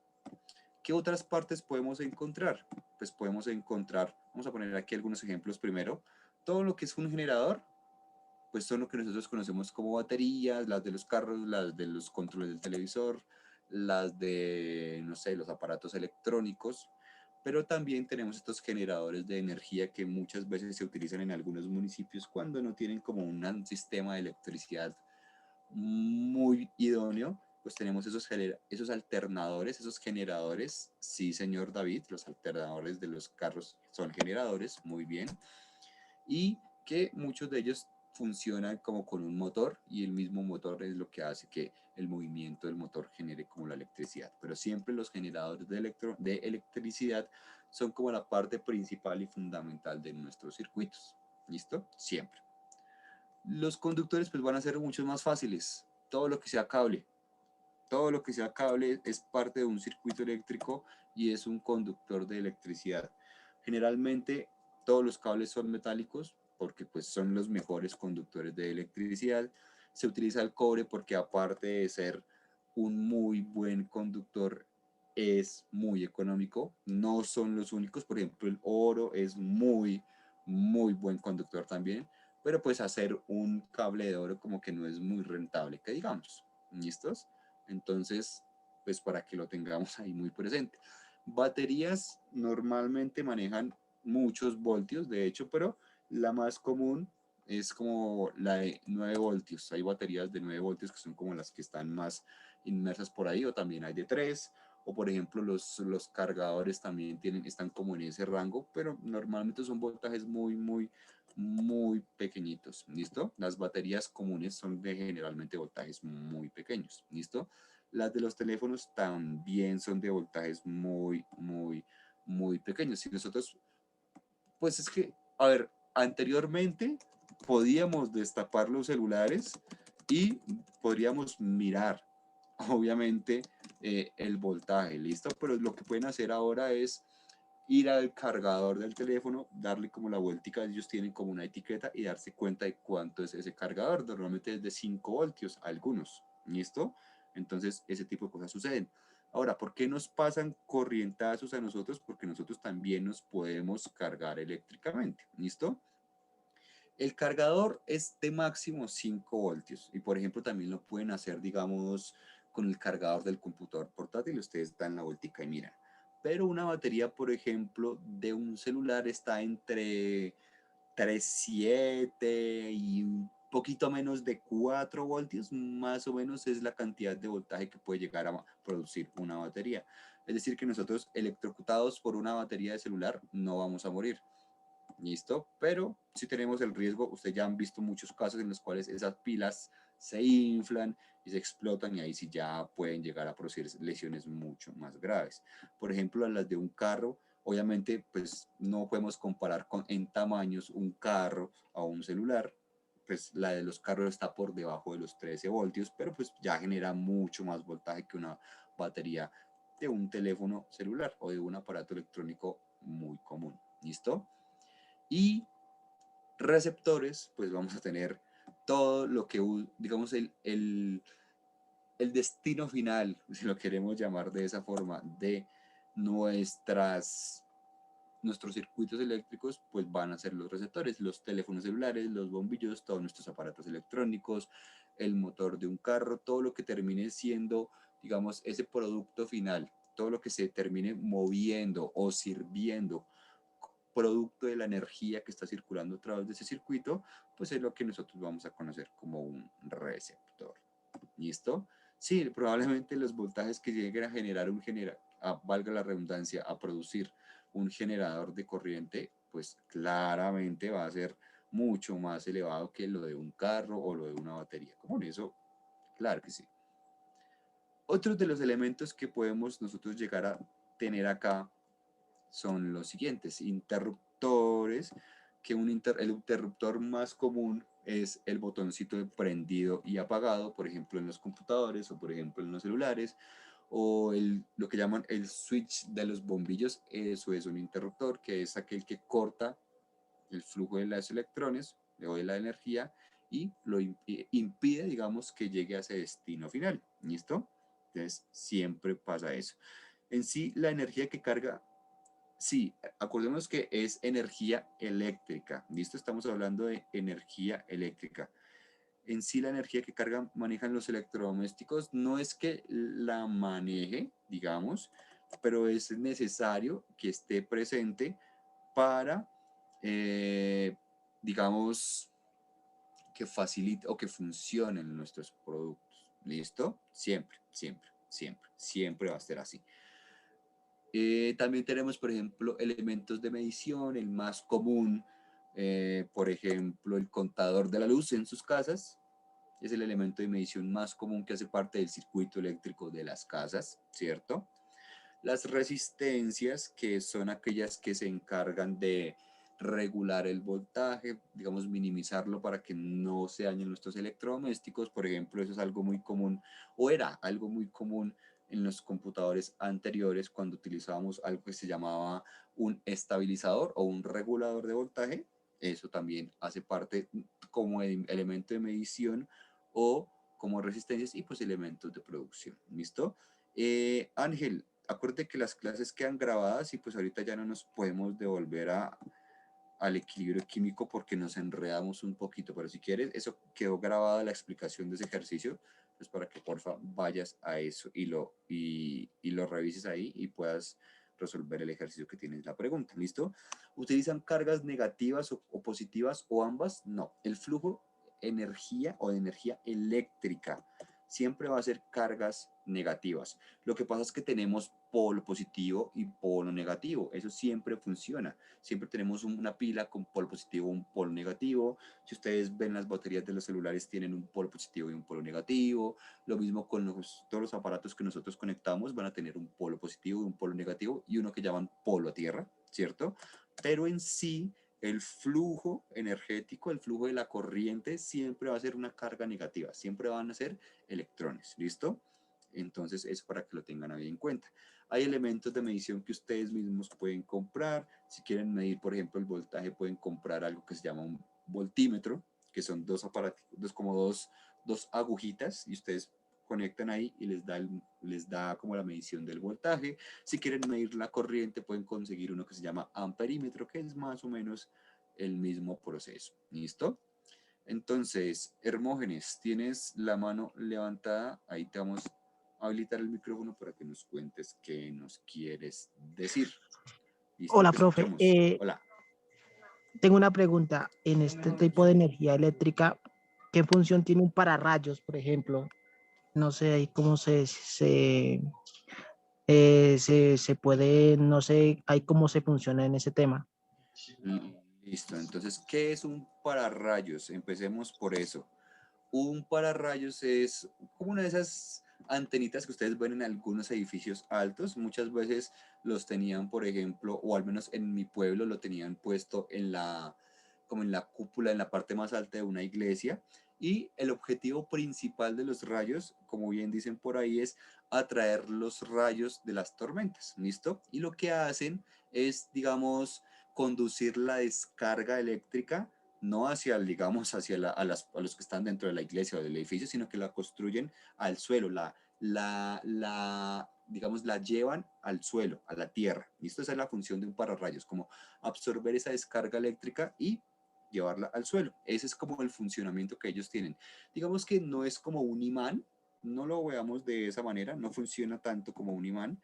¿qué otras partes podemos encontrar? Pues podemos encontrar, vamos a poner aquí algunos ejemplos primero, todo lo que es un generador, pues son lo que nosotros conocemos como baterías, las de los carros, las de los controles del televisor, las de, no sé, los aparatos electrónicos, pero también tenemos estos generadores de energía que muchas veces se utilizan en algunos municipios cuando no tienen como un sistema de electricidad muy idóneo, pues tenemos esos alternadores, esos generadores, sí señor David, los alternadores de los carros son generadores, muy bien, y que muchos de ellos funcionan como con un motor y el mismo motor es lo que hace que el movimiento del motor genere como la electricidad. Pero siempre los generadores de electricidad son como la parte principal y fundamental de nuestros circuitos. ¿Listo? Siempre. Los conductores pues van a ser mucho más fáciles. Todo lo que sea cable. Todo lo que sea cable es parte de un circuito eléctrico y es un conductor de electricidad. Generalmente todos los cables son metálicos porque pues son los mejores conductores de electricidad. Se utiliza el cobre porque aparte de ser un muy buen conductor es muy económico. No son los únicos, por ejemplo el oro es muy, muy buen conductor también, pero pues hacer un cable de oro como que no es muy rentable, que digamos. ¿Listos? Entonces, pues para que lo tengamos ahí muy presente. Baterías normalmente manejan muchos voltios, de hecho, pero la más común es como la de 9 voltios. Hay baterías de 9 voltios que son como las que están más inmersas por ahí, o también hay de 3, o por ejemplo los cargadores también están como en ese rango, pero normalmente son voltajes muy, muy, muy pequeñitos, ¿listo? Las baterías comunes son de generalmente voltajes muy pequeños, ¿listo? Las de los teléfonos también son de voltajes muy, muy, muy pequeños. Si nosotros, pues es que, a ver, anteriormente podíamos destapar los celulares y podríamos mirar, obviamente, el voltaje, ¿listo? Pero lo que pueden hacer ahora es ir al cargador del teléfono, darle como la vueltica, ellos tienen como una etiqueta y darse cuenta de cuánto es ese cargador. Normalmente es de 5 voltios, algunos, ¿listo? Entonces, ese tipo de cosas suceden. Ahora, ¿por qué nos pasan corrientazos a nosotros? Porque nosotros también nos podemos cargar eléctricamente, ¿listo? El cargador es de máximo 5 voltios y por ejemplo también lo pueden hacer digamos con el cargador del computador portátil, ustedes dan la vueltica y miran. Pero una batería por ejemplo de un celular está entre 3,7 y un poquito menos de 4 voltios, más o menos es la cantidad de voltaje que puede llegar a producir una batería. Es decir que nosotros electrocutados por una batería de celular no vamos a morir. ¿Listo? Pero si tenemos el riesgo, ustedes ya han visto muchos casos en los cuales esas pilas se inflan y se explotan y ahí sí ya pueden llegar a producir lesiones mucho más graves. Por ejemplo, las de un carro, Obviamente, pues no podemos comparar en tamaños un carro a un celular, pues la de los carros está por debajo de los 13 voltios, pero pues ya genera mucho más voltaje que una batería de un teléfono celular o de un aparato electrónico muy común. ¿Listo? Y receptores, pues vamos a tener todo lo que, digamos, el destino final, si lo queremos llamar de esa forma, de nuestros circuitos eléctricos, pues van a ser los receptores, los teléfonos celulares, los bombillos, todos nuestros aparatos electrónicos, el motor de un carro, todo lo que termine siendo, digamos, ese producto final, todo lo que se termine moviendo o sirviendo producto de la energía que está circulando a través de ese circuito, pues es lo que nosotros vamos a conocer como un receptor. ¿Listo? Sí, probablemente los voltajes que lleguen a generar valga la redundancia, a producir un generador de corriente, pues claramente va a ser mucho más elevado que lo de un carro o lo de una batería. Como en eso, claro que sí. Otros de los elementos que podemos nosotros llegar a tener acá son los siguientes: interruptores, que el interruptor más común es el botoncito de prendido y apagado, por ejemplo en los computadores o por ejemplo en los celulares, o lo que llaman el switch de los bombillos. Eso es un interruptor, que es aquel que corta el flujo de los electrones o de la energía y lo impide, digamos, que llegue a ese destino final. ¿Listo? Entonces siempre pasa eso. En sí, la energía que carga, sí, acordémonos que es energía eléctrica. ¿Listo? Estamos hablando de energía eléctrica. En sí, la energía que manejan los electrodomésticos no es que la maneje, digamos, pero es necesario que esté presente para, digamos, que facilite o que funcionen nuestros productos. ¿Listo? Siempre, siempre, siempre, siempre va a ser así. También tenemos, por ejemplo, elementos de medición, el más común, por ejemplo, el contador de la luz en sus casas. Es el elemento de medición más común que hace parte del circuito eléctrico de las casas, ¿cierto? Las resistencias, que son aquellas que se encargan de regular el voltaje, digamos, minimizarlo para que no se dañen nuestros electrodomésticos. Por ejemplo, eso es algo muy común, o era algo muy común en los computadores anteriores, cuando utilizábamos algo que se llamaba un estabilizador o un regulador de voltaje. Eso también hace parte como elemento de medición o como resistencias y pues elementos de producción. ¿Listo? Ángel, acuérdate que las clases quedan grabadas y pues ahorita ya no nos podemos devolver al equilibrio químico porque nos enredamos un poquito, pero si quieres, eso quedó grabada la explicación de ese ejercicio, pues para que porfa vayas a eso y lo revises ahí y puedas resolver el ejercicio que tienes la pregunta. ¿Listo? ¿Utilizan cargas negativas o positivas o ambas? No. El flujo energía o de energía eléctrica siempre va a ser cargas negativas. Lo que pasa es que tenemos polo positivo y polo negativo. Eso siempre funciona. Siempre tenemos una pila con polo positivo, un polo negativo. Si ustedes ven, las baterías de los celulares tienen un polo positivo y un polo negativo. Lo mismo con todos los aparatos que nosotros conectamos van a tener un polo positivo y un polo negativo y uno que llaman polo a tierra, ¿cierto? Pero en sí, el flujo energético, el flujo de la corriente siempre va a ser una carga negativa, siempre van a ser electrones, ¿listo? Entonces, eso para que lo tengan ahí en cuenta. Hay elementos de medición que ustedes mismos pueden comprar. Si quieren medir, por ejemplo, el voltaje, pueden comprar algo que se llama un voltímetro, que son dos aparatos, dos agujitas, y ustedes conectan ahí y les da como la medición del voltaje. Si quieren medir la corriente, pueden conseguir uno que se llama amperímetro, que es más o menos el mismo proceso. ¿Listo? Entonces, Hermógenes, tienes la mano levantada. Ahí te vamos a habilitar el micrófono para que nos cuentes qué nos quieres decir. ¿Listo? Hola, Te profe. escuchamos. Hola. Tengo una pregunta. En este tipo de energía eléctrica, ¿qué función tiene un pararrayos, por ejemplo? No sé ahí cómo se puede, no sé, ahí cómo se funciona en ese tema. Listo. Entonces, ¿qué es un pararrayos? Empecemos por eso. Un pararrayos es como una de esas antenitas que ustedes ven en algunos edificios altos. Muchas veces los tenían, por ejemplo, o al menos en mi pueblo lo tenían puesto en como en la cúpula, en la parte más alta de una iglesia. Y el objetivo principal de los rayos, como bien dicen por ahí, es atraer los rayos de las tormentas, ¿listo? Y lo que hacen es, digamos, conducir la descarga eléctrica no hacia, digamos, hacia a los que están dentro de la iglesia o del edificio, sino que la construyen al suelo, digamos, la llevan al suelo, a la tierra. ¿Listo? Esa es la función de un pararrayos, como absorber esa descarga eléctrica y llevarla al suelo. Ese es como el funcionamiento que ellos tienen. Digamos que no es como un imán, no lo veamos de esa manera, no funciona tanto como un imán,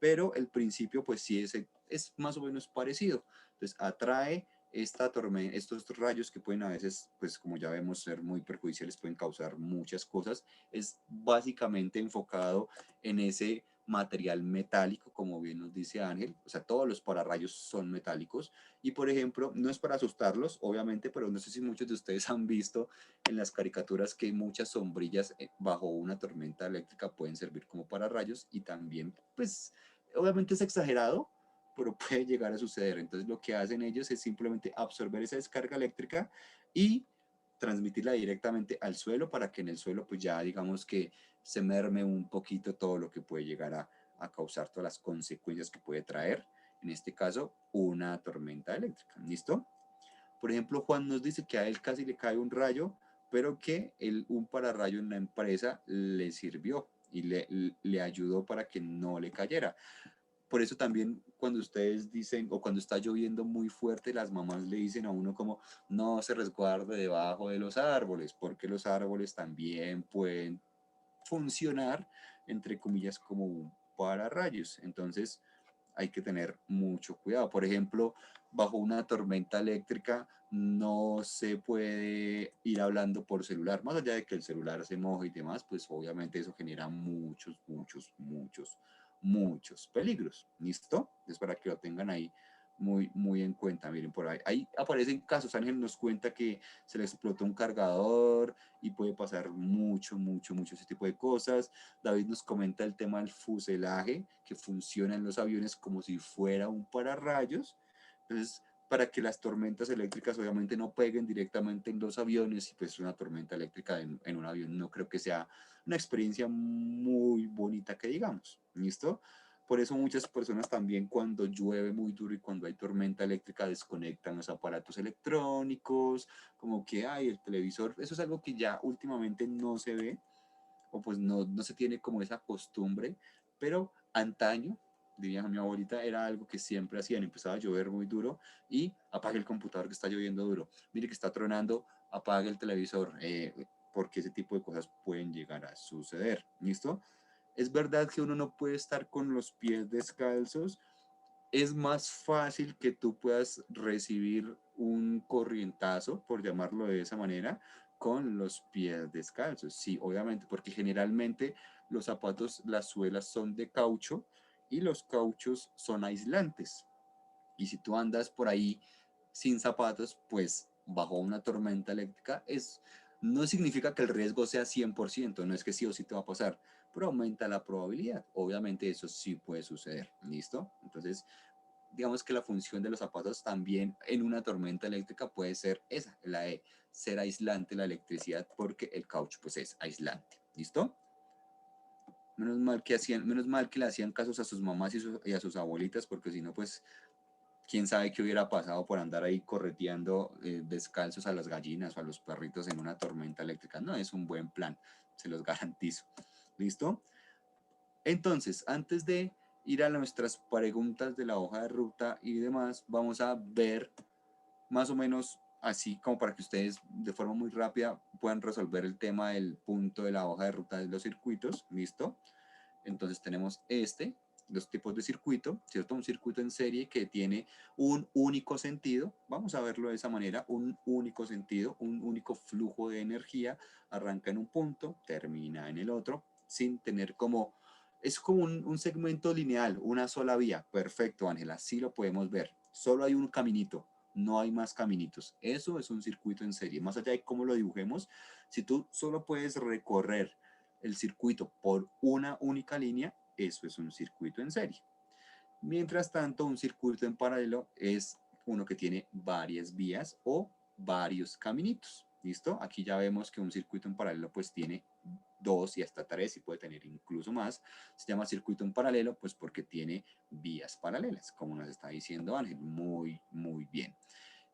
pero el principio pues sí es más o menos parecido. Entonces atrae esta tormenta, estos rayos que pueden a veces, pues como ya vemos, ser muy perjudiciales, pueden causar muchas cosas, es básicamente enfocado en ese material metálico, como bien nos dice Ángel, o sea, todos los pararrayos son metálicos, y por ejemplo, no es para asustarlos, obviamente, pero no sé si muchos de ustedes han visto en las caricaturas que muchas sombrillas bajo una tormenta eléctrica pueden servir como pararrayos, y también, pues, obviamente es exagerado, pero puede llegar a suceder. Entonces lo que hacen ellos es simplemente absorber esa descarga eléctrica y transmitirla directamente al suelo para que en el suelo pues ya digamos que se merme un poquito todo lo que puede llegar a causar todas las consecuencias que puede traer, en este caso, una tormenta eléctrica. ¿Listo? Por ejemplo, Juan nos dice que a él casi le cae un rayo, pero que un pararrayo en la empresa le sirvió y le ayudó para que no le cayera. Por eso también cuando ustedes dicen o cuando está lloviendo muy fuerte, las mamás le dicen a uno como no se resguarde debajo de los árboles, porque los árboles también pueden funcionar, entre comillas, como un pararrayos. Entonces hay que tener mucho cuidado. Por ejemplo, bajo una tormenta eléctrica no se puede ir hablando por celular, más allá de que el celular se moje y demás, pues obviamente eso genera muchos peligros. ¿Listo? Es para que lo tengan ahí muy en cuenta. Miren, por ahí aparecen casos. Ángel nos cuenta que se le explotó un cargador y puede pasar mucho ese tipo de cosas. David nos comenta el tema del fuselaje, que funciona en los aviones como si fuera un pararrayos. Entonces, para que las tormentas eléctricas obviamente no peguen directamente en los aviones, y pues una tormenta eléctrica en un avión no creo que sea una experiencia muy bonita que digamos. ¿Listo? Por eso muchas personas también cuando llueve muy duro y cuando hay tormenta eléctrica desconectan los aparatos electrónicos, como que hay el televisor. Eso es algo que ya últimamente no se ve, o pues no se tiene como esa costumbre, pero antaño, diría mi abuelita, era algo que siempre hacían. Empezaba a llover muy duro y apague el computador que está lloviendo duro, mire que está tronando, apague el televisor, porque ese tipo de cosas pueden llegar a suceder. ¿Listo? Es verdad que uno no puede estar con los pies descalzos. Es más fácil que tú puedas recibir un corrientazo, por llamarlo de esa manera, con los pies descalzos. Sí, obviamente, porque generalmente los zapatos, las suelas son de caucho y los cauchos son aislantes. Y si tú andas por ahí sin zapatos, pues bajo una tormenta eléctrica, no significa que el riesgo sea 100%, no es que sí o sí te va a pasar, pero aumenta la probabilidad. Obviamente eso sí puede suceder, ¿listo? Entonces, digamos que la función de los zapatos también en una tormenta eléctrica puede ser esa, la de ser aislante la electricidad, porque el caucho pues es aislante, ¿listo? Menos mal que le hacían casos a sus mamás y a sus abuelitas, porque si no, pues quién sabe qué hubiera pasado por andar ahí correteando descalzos a las gallinas o a los perritos en una tormenta eléctrica. No es un buen plan, se los garantizo. ¿Listo? Entonces, antes de ir a nuestras preguntas de la hoja de ruta y demás, vamos a ver más o menos así como para que ustedes de forma muy rápida puedan resolver el tema del punto de la hoja de ruta de los circuitos. ¿Listo? Entonces tenemos los tipos de circuito, ¿cierto? Un circuito en serie que tiene un único sentido, vamos a verlo de esa manera, un único sentido, un único flujo de energía, arranca en un punto, termina en el otro, sin tener es como un segmento lineal, una sola vía. Perfecto, Ángela, sí lo podemos ver. Solo hay un caminito, no hay más caminitos. Eso es un circuito en serie. Más allá de cómo lo dibujemos, si tú solo puedes recorrer el circuito por una única línea, eso es un circuito en serie. Mientras tanto, un circuito en paralelo es uno que tiene varias vías o varios caminitos. ¿Listo? Aquí ya vemos que un circuito en paralelo pues tiene 2 y hasta 3 y puede tener incluso más. Se llama circuito en paralelo pues porque tiene vías paralelas, como nos está diciendo Ángel. Muy, muy bien.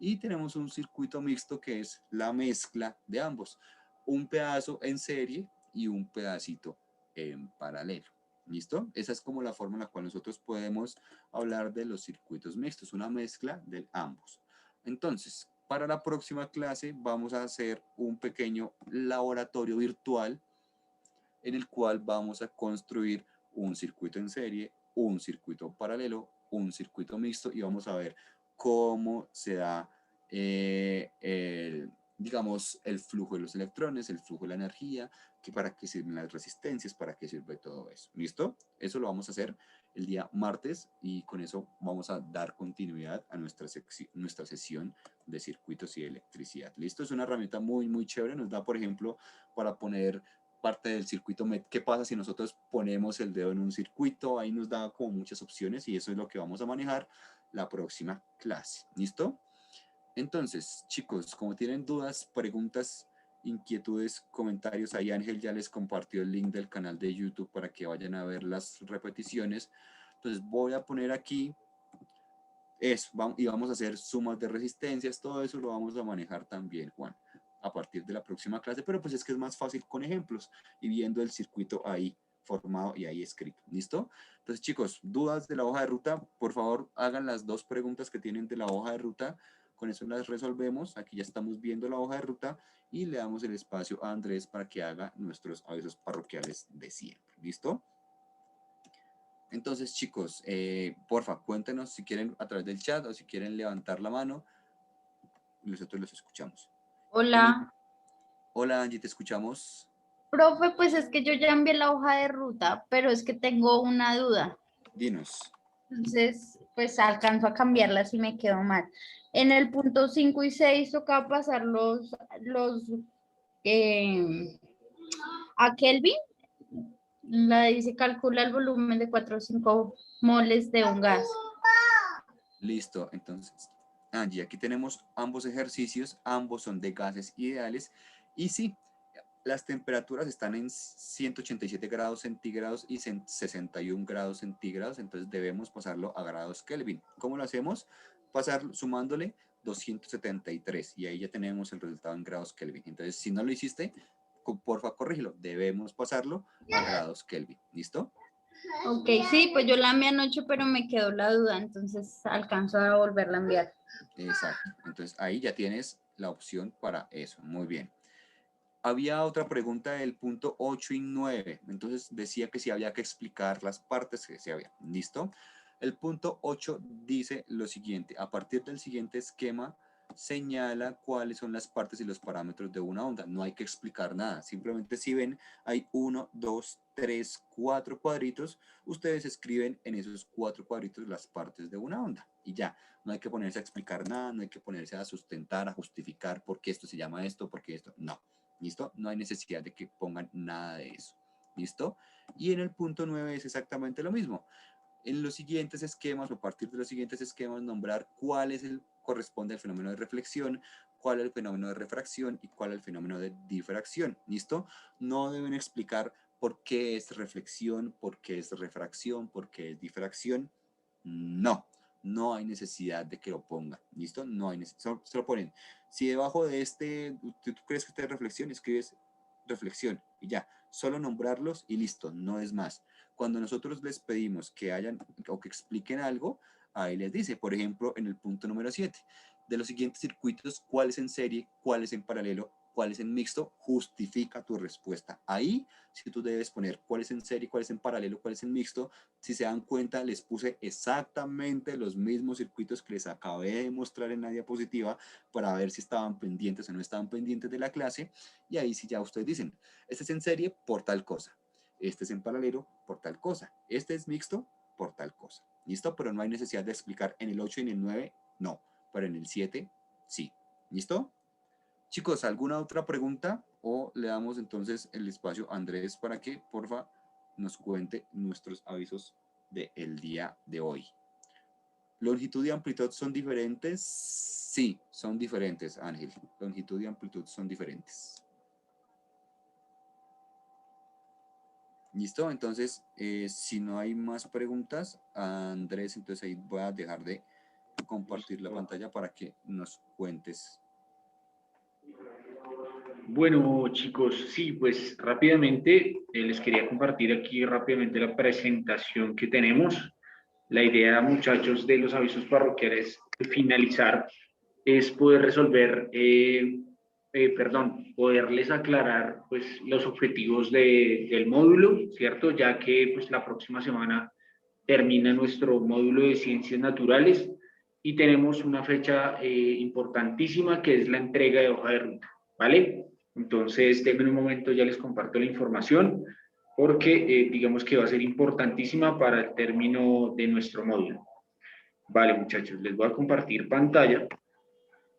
Y tenemos un circuito mixto que es la mezcla de ambos. Un pedazo en serie y un pedacito en paralelo. ¿Listo? Esa es como la forma en la cual nosotros podemos hablar de los circuitos mixtos, una mezcla de ambos. Entonces, para la próxima clase vamos a hacer un pequeño laboratorio virtual en el cual vamos a construir un circuito en serie, un circuito paralelo, un circuito mixto y vamos a ver cómo se da digamos, el flujo de los electrones, el flujo de la energía, que para qué sirven las resistencias, para qué sirve todo eso. ¿Listo? Eso lo vamos a hacer el día martes y con eso vamos a dar continuidad a nuestra sesión de circuitos y electricidad. ¿Listo? Es una herramienta muy, muy chévere. Nos da, por ejemplo, para poner parte del circuito. ¿Qué pasa si nosotros ponemos el dedo en un circuito? Ahí nos da como muchas opciones y eso es lo que vamos a manejar la próxima clase. ¿Listo? Entonces, chicos, como tienen dudas, preguntas, inquietudes, comentarios, ahí Ángel ya les compartió el link del canal de YouTube para que vayan a ver las repeticiones. Entonces voy a poner aquí eso y vamos a hacer sumas de resistencias, todo eso lo vamos a manejar también, Juan, a partir de la próxima clase, pero pues es que es más fácil con ejemplos y viendo el circuito ahí formado y ahí escrito. ¿Listo? Entonces, chicos, dudas de la hoja de ruta, por favor, hagan las 2 preguntas que tienen de la hoja de ruta. Con eso las resolvemos. Aquí ya estamos viendo la hoja de ruta y le damos el espacio a Andrés para que haga nuestros avisos parroquiales de siempre. ¿Listo? Entonces, chicos, porfa, cuéntenos si quieren a través del chat o si quieren levantar la mano. Nosotros los escuchamos. Hola. Hola, Angie, te escuchamos. Profe, pues es que yo ya envié la hoja de ruta, pero es que tengo una duda. Dinos. Entonces, pues alcanzo a cambiarla si me quedo mal. En el punto 5 y 6 toca pasar a Kelvin. La dice calcula el volumen de 4 o 5 moles de un gas. Listo, entonces, Angie, aquí tenemos ambos ejercicios, ambos son de gases ideales y sí, las temperaturas están en 187 grados centígrados y 61 grados centígrados, entonces debemos pasarlo a grados Kelvin. ¿Cómo lo hacemos? Sumándole 273 y ahí ya tenemos el resultado en grados Kelvin. Entonces, si no lo hiciste, porfa, corrígelo. Debemos pasarlo a grados Kelvin. ¿Listo? Ok, sí, pues yo la envié anoche, pero me quedó la duda, entonces alcanzo a volverla a enviar. Exacto. Entonces, ahí ya tienes la opción para eso. Muy bien. Había otra pregunta del punto 8 y 9. Entonces decía que si había que explicar las partes que se había. ¿Listo? El punto 8 dice lo siguiente. A partir del siguiente esquema, señala cuáles son las partes y los parámetros de una onda. No hay que explicar nada. Simplemente si ven, hay 1, 2, 3, 4 cuadritos. Ustedes escriben en esos 4 cuadritos las partes de una onda. Y ya, no hay que ponerse a explicar nada, no hay que ponerse a sustentar, a justificar por qué esto se llama esto, por qué esto. No. ¿Listo? No hay necesidad de que pongan nada de eso. ¿Listo? Y en el punto 9 es exactamente lo mismo. En los siguientes esquemas, o a partir de los siguientes esquemas, nombrar cuál es corresponde al fenómeno de reflexión, cuál es el fenómeno de refracción y cuál es el fenómeno de difracción. ¿Listo? No deben explicar por qué es reflexión, por qué es refracción, por qué es difracción. No. No hay necesidad de que lo pongan, ¿listo? No hay necesidad, se lo ponen. Si debajo de tú crees que esta es reflexión, escribes reflexión y ya, solo nombrarlos y listo, no es más. Cuando nosotros les pedimos que hayan o que expliquen algo, ahí les dice, por ejemplo, en el punto número 7, de los siguientes circuitos, cuál es en serie, cuál es en paralelo, cuál es en mixto, justifica tu respuesta. Ahí, si tú debes poner cuál es en serie, cuál es en paralelo, cuál es en mixto, si se dan cuenta, les puse exactamente los mismos circuitos que les acabé de mostrar en la diapositiva para ver si estaban pendientes o no estaban pendientes de la clase. Y ahí sí ya ustedes dicen, este es en serie por tal cosa, este es en paralelo por tal cosa, este es mixto por tal cosa. ¿Listo? Pero no hay necesidad de explicar en el 8 y en el 9, no. Pero en el 7, sí. ¿Listo? Chicos, ¿alguna otra pregunta? o le damos entonces el espacio a Andrés para que, porfa, nos cuente nuestros avisos del día de hoy. ¿Longitud y amplitud son diferentes? Sí, son diferentes, Ángel. Longitud y amplitud son diferentes. ¿Listo? Entonces, si no hay más preguntas, Andrés, entonces ahí voy a dejar de compartir la pantalla para que nos cuentes. Bueno, chicos, sí, pues rápidamente les quería compartir aquí rápidamente la presentación que tenemos. La idea, muchachos, de los avisos parroquiales de finalizar es poder resolver, poderles aclarar pues, los objetivos del módulo, ¿cierto? Ya que pues, la próxima semana termina nuestro módulo de ciencias naturales y tenemos una fecha importantísima que es la entrega de hoja de ruta, ¿vale? Entonces, denme un momento, ya les comparto la información porque digamos que va a ser importantísima para el término de nuestro módulo. Vale, muchachos, les voy a compartir pantalla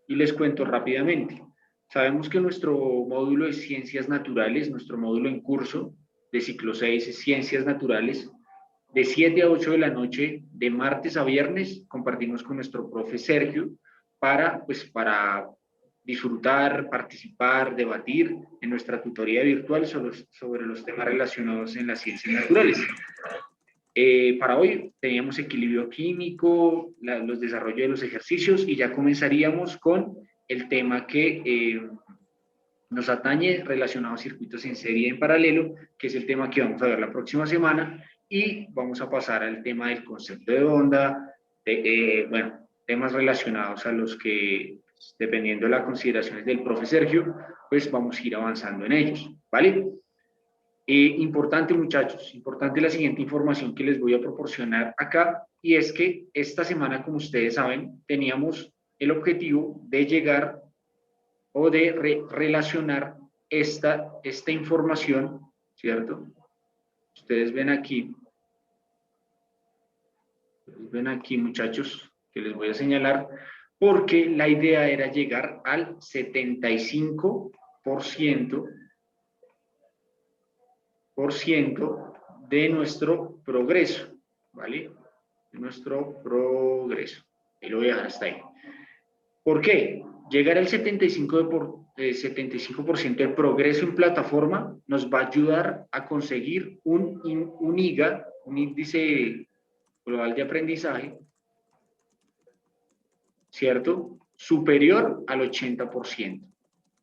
y les cuento rápidamente. Sabemos que nuestro módulo de ciencias naturales, nuestro módulo en curso de ciclo 6 es ciencias naturales, de 7 a 8 de la noche, de martes a viernes, compartimos con nuestro profe Sergio para disfrutar, participar, debatir en nuestra tutoría virtual sobre los temas relacionados en las ciencias naturales. Para hoy teníamos equilibrio químico, los desarrollos de los ejercicios y ya comenzaríamos con el tema que nos atañe relacionado a circuitos en serie y en paralelo, que es el tema que vamos a ver la próxima semana, y vamos a pasar al tema del concepto de onda, bueno, temas relacionados a los que, dependiendo de las consideraciones del profe Sergio, pues vamos a ir avanzando en ellos, ¿vale? Importante, muchachos, importante la siguiente información que les voy a proporcionar acá, y es que esta semana, como ustedes saben, teníamos el objetivo de llegar o de relacionar esta información, ¿cierto? Ustedes ven aquí, muchachos, que les voy a señalar, porque la idea era llegar al 75% de nuestro progreso, ¿vale? De nuestro progreso. Y lo voy a dejar hasta ahí. ¿Por qué? Llegar al 75% de progreso en plataforma nos va a ayudar a conseguir un IGA, un índice global de aprendizaje, ¿cierto? Superior al 80%,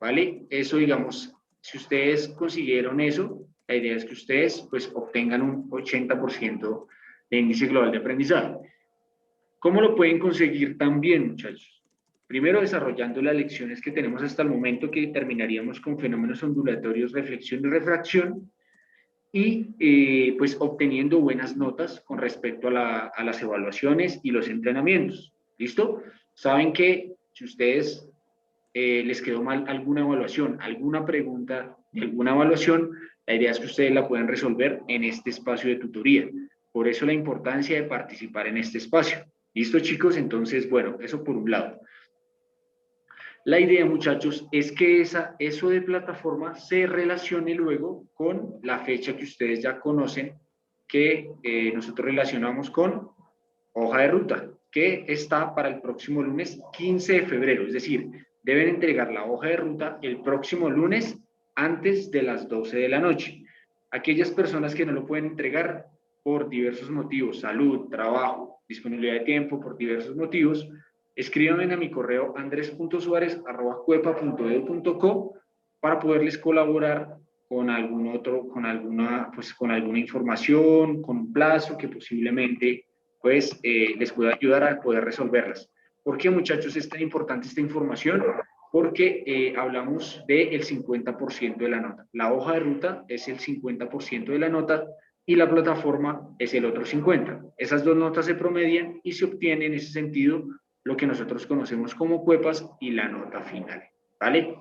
¿vale? Eso, digamos, si ustedes consiguieron eso, la idea es que ustedes pues obtengan un 80% de índice global de aprendizaje. ¿Cómo lo pueden conseguir también, muchachos? Primero, desarrollando las lecciones que tenemos hasta el momento, que terminaríamos con fenómenos ondulatorios, reflexión y refracción, y pues obteniendo buenas notas con respecto a las evaluaciones y los entrenamientos. ¿Listo? Saben que si ustedes les quedó mal alguna evaluación, alguna pregunta de alguna evaluación, la idea es que ustedes la puedan resolver en este espacio de tutoría. Por eso la importancia de participar en este espacio. ¿Listo, chicos? Entonces, bueno, eso por un lado. La idea, muchachos, es que eso de plataforma se relacione luego con la fecha que ustedes ya conocen, que nosotros relacionamos con hoja de ruta, que está para el próximo lunes 15 de febrero. Es decir, deben entregar la hoja de ruta el próximo lunes antes de las 12 de la noche. Aquellas personas que no lo pueden entregar por diversos motivos, salud, trabajo, disponibilidad de tiempo, por diversos motivos, escríbanme a mi correo andres.suarez@cuepa.edu.co para poderles colaborar con con alguna información, con un plazo que posiblemente pues les pueda ayudar a poder resolverlas. ¿Por qué, muchachos, es tan importante esta información? Porque hablamos del 50% de la nota. La hoja de ruta es el 50% de la nota y la plataforma es el otro 50%. Esas dos notas se promedian y se obtiene en ese sentido lo que nosotros conocemos como cuepas y la nota final, ¿vale?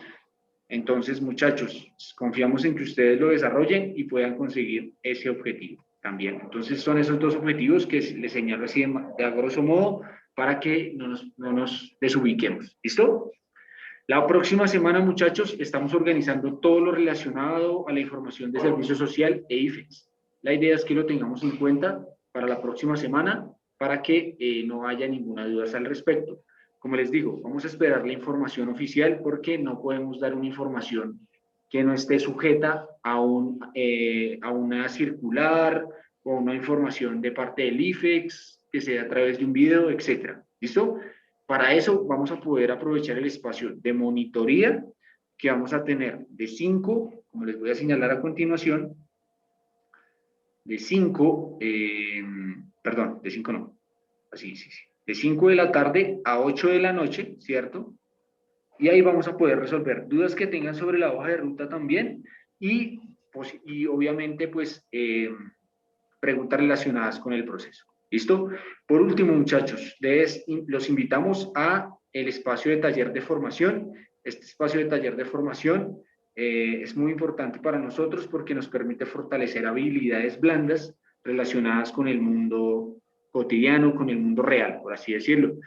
Entonces, muchachos, confiamos en que ustedes lo desarrollen y puedan conseguir ese objetivo también. Entonces, son esos dos objetivos que les señalo así de grosso modo para que no nos desubiquemos. ¿Listo? La próxima semana, muchachos, estamos organizando todo lo relacionado a la información de servicio social e IFEX. La idea es que lo tengamos en cuenta para la próxima semana para que no haya ninguna duda al respecto. Como les digo, vamos a esperar la información oficial porque no podemos dar una información que no esté sujeta a una circular o una información de parte del IFEX, que sea a través de un video, etcétera. ¿Listo? Para eso vamos a poder aprovechar el espacio de monitoría que vamos a tener de 5, como les voy a señalar a continuación, de 5, perdón, de 5 no, así, sí, sí, de 5 de la tarde a 8 de la noche, ¿cierto? Y ahí vamos a poder resolver dudas que tengan sobre la hoja de ruta también y obviamente pues preguntas relacionadas con el proceso. ¿Listo? Por último, muchachos, los invitamos a el espacio de taller de formación. Este espacio de taller de formación es muy importante para nosotros porque nos permite fortalecer habilidades blandas relacionadas con el mundo cotidiano, con el mundo real, por así decirlo.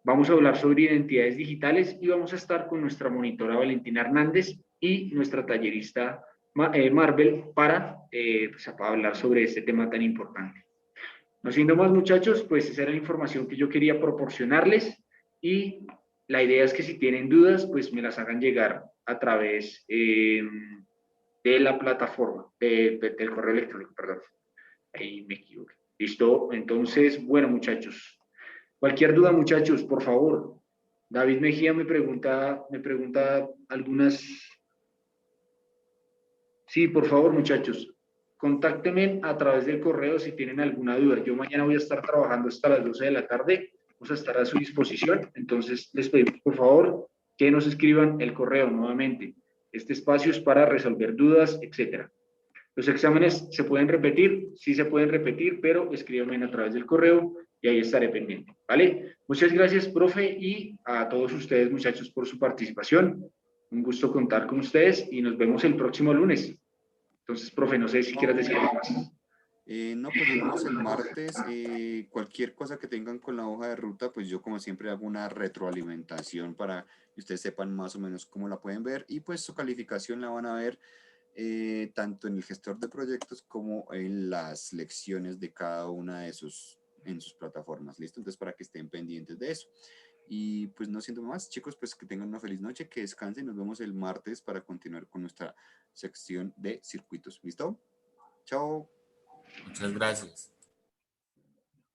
Vamos a hablar sobre identidades digitales y vamos a estar con nuestra monitora Valentina Hernández y nuestra tallerista Marvel pues, para hablar sobre este tema tan importante. No siendo más, muchachos, pues esa era la información que yo quería proporcionarles y la idea es que si tienen dudas, pues me las hagan llegar a través de la plataforma, del correo electrónico, perdón. Ahí me equivoqué. ¿Listo? Entonces, bueno, muchachos. Cualquier duda, muchachos, por favor. David Mejía me pregunta algunas. Sí, por favor, muchachos. Contáctenme a través del correo si tienen alguna duda. Yo mañana voy a estar trabajando hasta las 12 de la tarde. Vamos a estar a su disposición. Entonces, les pedimos, por favor, que nos escriban el correo nuevamente. Este espacio es para resolver dudas, etcétera. Los exámenes se pueden repetir, sí se pueden repetir, pero escríbanme a través del correo y ahí estaré pendiente, ¿vale? Muchas gracias, profe, y a todos ustedes, muchachos, por su participación. Un gusto contar con ustedes y nos vemos el próximo lunes. Entonces, profe, no sé si quieras decir algo más. No, pues nos vemos el martes. Cualquier cosa que tengan con la hoja de ruta, pues yo como siempre hago una retroalimentación para que ustedes sepan más o menos cómo la pueden ver y pues su calificación la van a ver tanto en el gestor de proyectos como en las lecciones de cada una de sus plataformas. ¿Listo? Entonces para que estén pendientes de eso. Y pues no siendo más, chicos, pues que tengan una feliz noche, que descansen. Nos vemos el martes para continuar con nuestra sección de circuitos. ¿Listo? Chao. Muchas gracias.